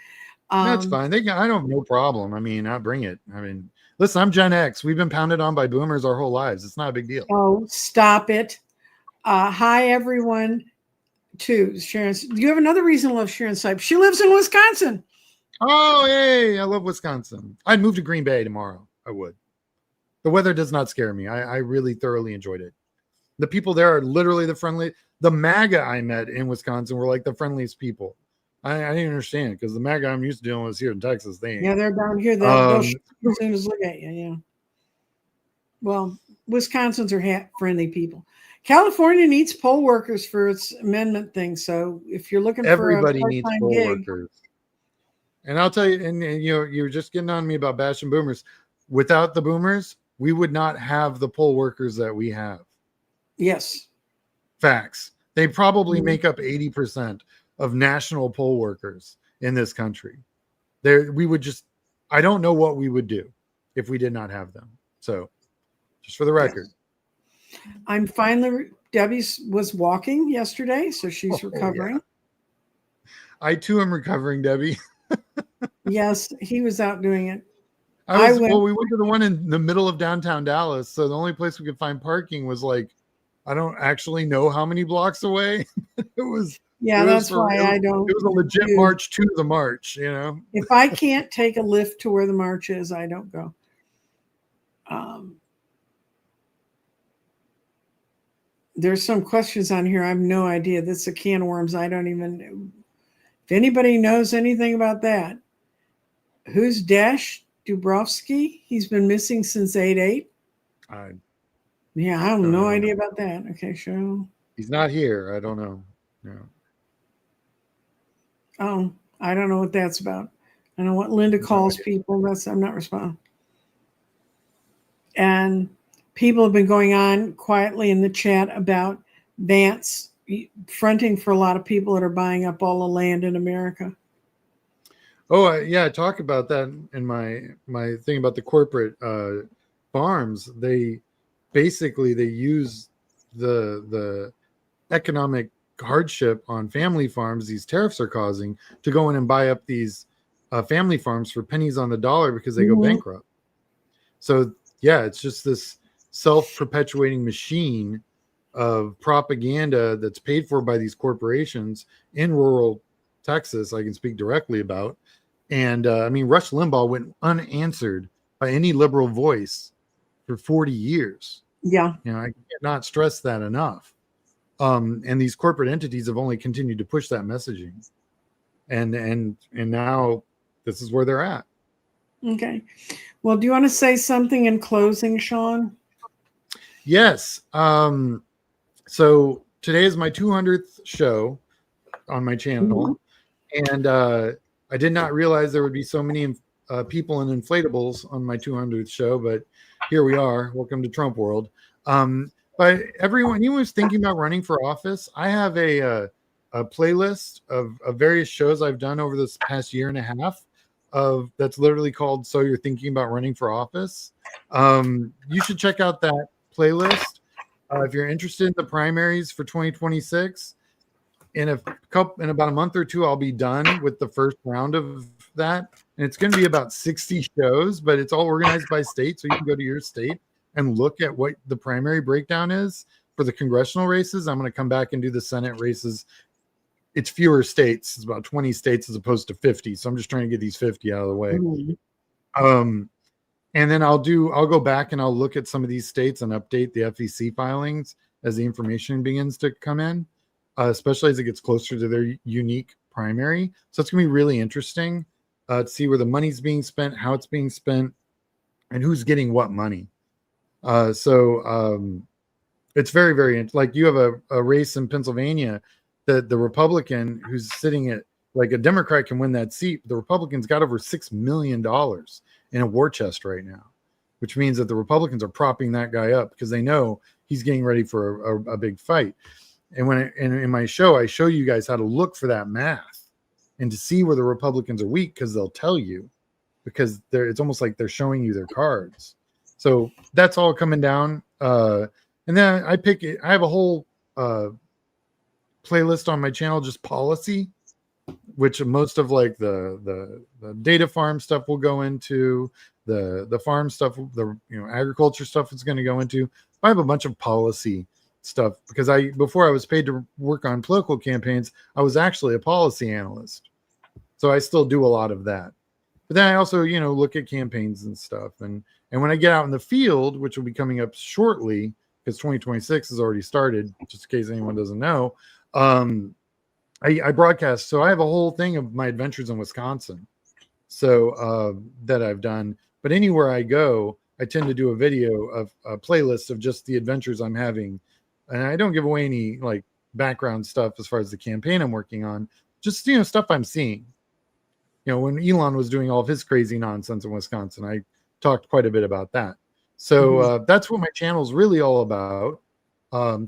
that's fine. I don't have no problem. I mean, I bring it. I mean, listen, I'm Gen X. We've been pounded on by boomers our whole lives. It's not a big deal. Oh, stop it. Hi, everyone. To Sharon. You have another reason to love Sharon Sipes. She lives in Wisconsin. Oh, hey, I love Wisconsin. I'd move to Green Bay tomorrow. I would. The weather does not scare me. I really thoroughly enjoyed it. The people there are literally the friendly. The MAGA I met in Wisconsin were like the friendliest people. I didn't understand because the MAGA I'm used to dealing with here in Texas. They're down here. They'll shoot as soon as look at you. Yeah. Well, Wisconsins are friendly people. California needs poll workers for its amendment thing. So if you're looking everybody for a needs poll workers. And I'll tell you, and you're just getting on me about bashing boomers. Without the boomers, we would not have the poll workers that we have. Yes. Facts. They probably make up 80% of national poll workers in this country. We would just, I don't know what we would do if we did not have them. So just for the record. Yes. I'm finally, Debbie was walking yesterday, so she's recovering. Yeah. I too am recovering, Debbie. Yes, he was out doing it. We went to the one in the middle of downtown Dallas. So the only place we could find parking was like, I don't actually know how many blocks away. That's why I don't. It was a legit march to the march, you know. If I can't take a lift to where the march is, I don't go. There's some questions on here. I have no idea. That's a can of worms. I don't even know. If anybody knows anything about that, who's Dash Dubrovsky? He's been missing since 8/8. Yeah, I have no idea about that. Okay, sure. He's not here. I don't know. No. Oh, I don't know what that's about. I know what Linda calls people. I'm not responding. And people have been going on quietly in the chat about Vance fronting for a lot of people that are buying up all the land in America. Oh, I talk about that in my thing about the corporate farms. They basically use the economic hardship on family farms these tariffs are causing to go in and buy up these family farms for pennies on the dollar because they go bankrupt. So yeah, it's just this self-perpetuating machine of propaganda that's paid for by these corporations in rural Texas. I can speak directly about. And I mean, Rush Limbaugh went unanswered by any liberal voice for 40 years. Yeah. You know, I cannot stress that enough. And these corporate entities have only continued to push that messaging. And now this is where they're at. Okay. Well, do you want to say something in closing, Sean? Yes. So today is my 200th show on my channel. And I did not realize there would be so many people in inflatables on my 200th show, but here we are. Welcome to Trump world. But anyone who's thinking about running for office, I have a playlist of various shows I've done over this past year and a half that's literally called So You're Thinking About Running for Office. You should check out that playlist. If you're interested in the primaries for 2026, in about a month or two, I'll be done with the first round of that. And it's going to be about 60 shows, but it's all organized by state. So you can go to your state and look at what the primary breakdown is for the congressional races. I'm going to come back and do the Senate races. It's fewer states. It's about 20 states as opposed to 50. So I'm just trying to get these 50 out of the way. And then I'll go back and I'll look at some of these states and update the FEC filings as the information begins to come in, especially as it gets closer to their unique primary. So it's going to be really interesting to see where the money's being spent, how it's being spent, and who's getting what money. It's very, very, like you have a race in Pennsylvania that the Republican who's sitting at, like a Democrat can win that seat. The Republicans got over $6 million in a war chest right now, which means that the Republicans are propping that guy up because they know he's getting ready for a big fight. And in my show, I show you guys how to look for that math and to see where the Republicans are weak, because they'll tell you, because it's almost like they're showing you their cards. So that's all coming down. And then I have a whole playlist on my channel, just policy, which most of like the data farm stuff will go into, the farm stuff, the agriculture stuff is going to go into. I have a bunch of policy stuff because before I was paid to work on political campaigns, I was actually a policy analyst. So I still do a lot of that. But then I also, look at campaigns and stuff. And when I get out in the field, which will be coming up shortly, because 2026 has already started, just in case anyone doesn't know, I broadcast. So I have a whole thing of my adventures in Wisconsin, so that I've done. But anywhere I go, I tend to do a video of a playlist of just the adventures I'm having. And I don't give away any like background stuff as far as the campaign I'm working on, just, stuff I'm seeing. When Elon was doing all of his crazy nonsense in Wisconsin, I talked quite a bit about that. So that's what my channel is really all about.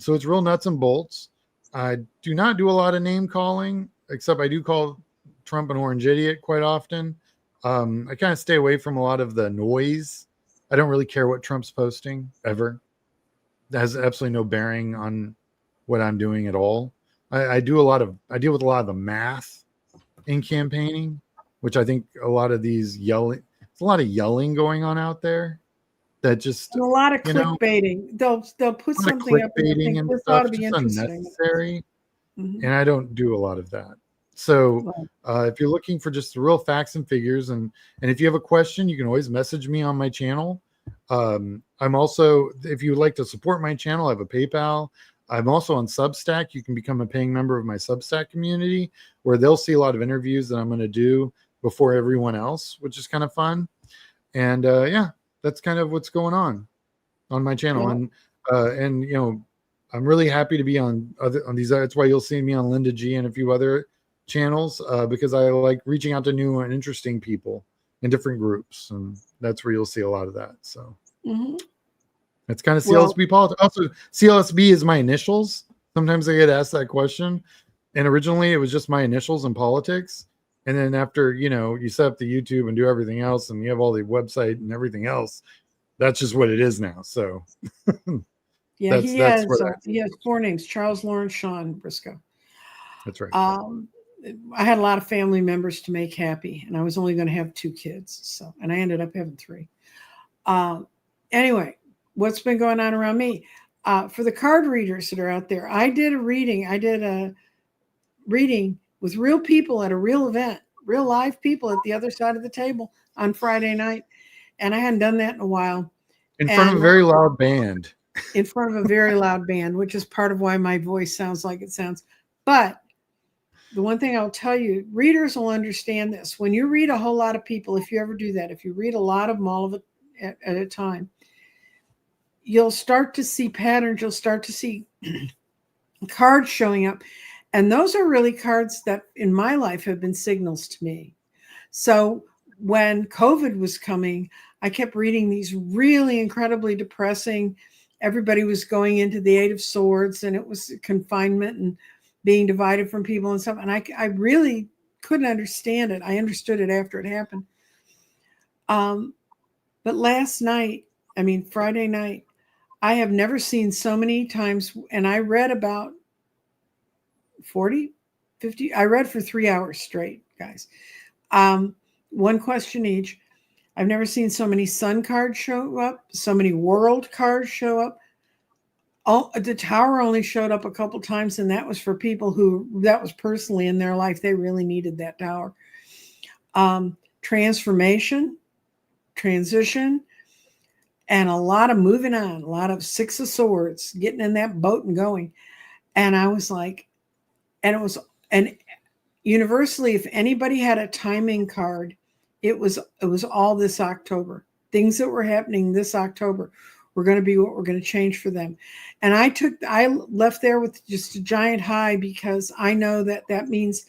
So it's real nuts and bolts. I do not do a lot of name calling, except I do call Trump an orange idiot quite often. I kind of stay away from a lot of the noise. I don't really care what Trump's posting ever. That has absolutely no bearing on what I'm doing at all. I deal with a lot of the math in campaigning, which I think a lot of these yelling, there's a lot of yelling going on out there that just, and a lot of clickbaiting. They'll put something up and think and this stuff, ought to be just interesting. unnecessary. And I don't do a lot of that. So if you're looking for just the real facts and figures, and if you have a question, you can always message me on my channel. I'm also, if you would like to support my channel, I have a PayPal. I'm also on Substack. You can become a paying member of my Substack community, where they'll see a lot of interviews that I'm going to do before everyone else, which is kind of fun. And that's kind of what's going on my channel. And I'm really happy to be on these. That's why you'll see me on Linda G and a few other channels, because I like reaching out to new and interesting people in different groups, and that's where you'll see a lot of that. So it's kind of CLSB politics. Also, CLSB is my initials. Sometimes I get asked that question, and originally it was just my initials in politics. And then after, you set up the YouTube and do everything else, and you have all the website and everything else, that's just what it is now. So yeah, he has 4 names: Charles, Lawrence, Sean, Briscoe. That's right. I had a lot of family members to make happy, and I was only going to have 2 kids. And I ended up having 3. Anyway, what's been going on around me? For the card readers that are out there, I did a reading. I did a reading with real people at a real event, real live people at the other side of the table on Friday night. And I hadn't done that in a while. In front of a very loud band. In front of a very loud band, which is part of why my voice sounds like it sounds. But the one thing I'll tell you, readers will understand this. When you read a whole lot of people, if you ever do that, if you read a lot of them all of it at a time, you'll start to see patterns. You'll start to see cards showing up. And those are really cards that in my life have been signals to me. So when COVID was coming, I kept reading these really incredibly depressing. Everybody was going into the 8 of Swords, and it was confinement and being divided from people and stuff. And I really couldn't understand it. I understood it after it happened. But Friday night, I have never seen so many times, and I read about 40, 50. I read for 3 hours straight, guys. 1 question each. I've never seen so many sun cards show up, so many world cards show up. The Tower only showed up a couple times, and that was for people that was personally in their life. They really needed that Tower. Transformation, transition, and a lot of moving on, a lot of 6 of Swords, getting in that boat and going. And I was like, universally, if anybody had a timing card, it was all this October. Things that were happening this October were going to be what we're going to change for them. And I left there with just a giant high, because I know that means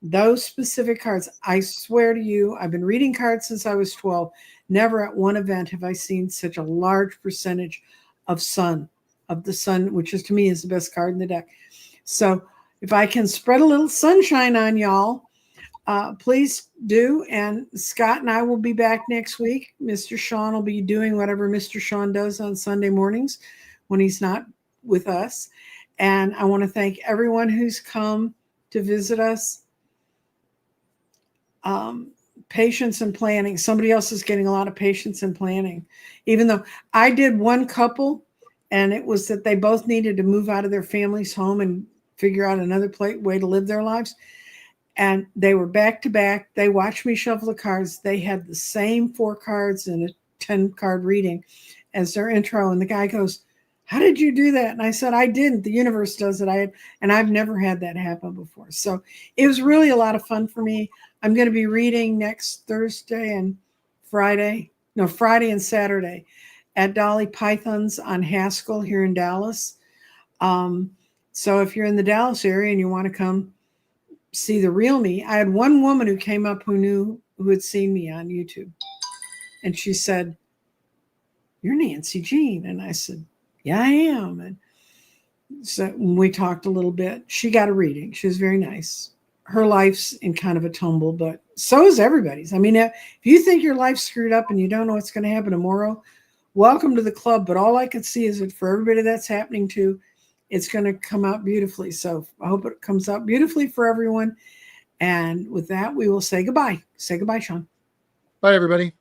those specific cards. I swear to you, I've been reading cards since I was 12. Never at one event have I seen such a large percentage of the sun, which is, to me, is the best card in the deck. So if I can spread a little sunshine on y'all, please do. And Scott and I will be back next week. Mr. Sean will be doing whatever Mr. Sean does on Sunday mornings when he's not with us. And I want to thank everyone who's come to visit us. Patience and planning. Somebody else is getting a lot of patience and planning. Even though I did one couple, and it was that they both needed to move out of their family's home and figure out another way to live their lives. And they were back to back. They watched me shuffle the cards. They had the same 4 cards in a 10-card reading as their intro. And the guy goes, "How did you do that?" And I said, "I didn't. The universe does it." I've never had that happen before. So it was really a lot of fun for me. I'm going to be reading next Thursday and Friday and Saturday at Dolly Python's on Haskell here in Dallas. So if you're in the Dallas area and you want to come see the real me, I had one woman who came up who had seen me on YouTube. And she said, "You're Nancy Jean." And I said, "Yeah, I am." And so we talked a little bit. She got a reading. She was very nice. Her life's in kind of a tumble, but so is everybody's. I mean, if you think your life's screwed up and you don't know what's going to happen tomorrow, welcome to the club. But all I can see is that for everybody that's happening to, it's going to come out beautifully. So I hope it comes out beautifully for everyone. And with that, we will say goodbye. Say goodbye, Sean. Bye, everybody.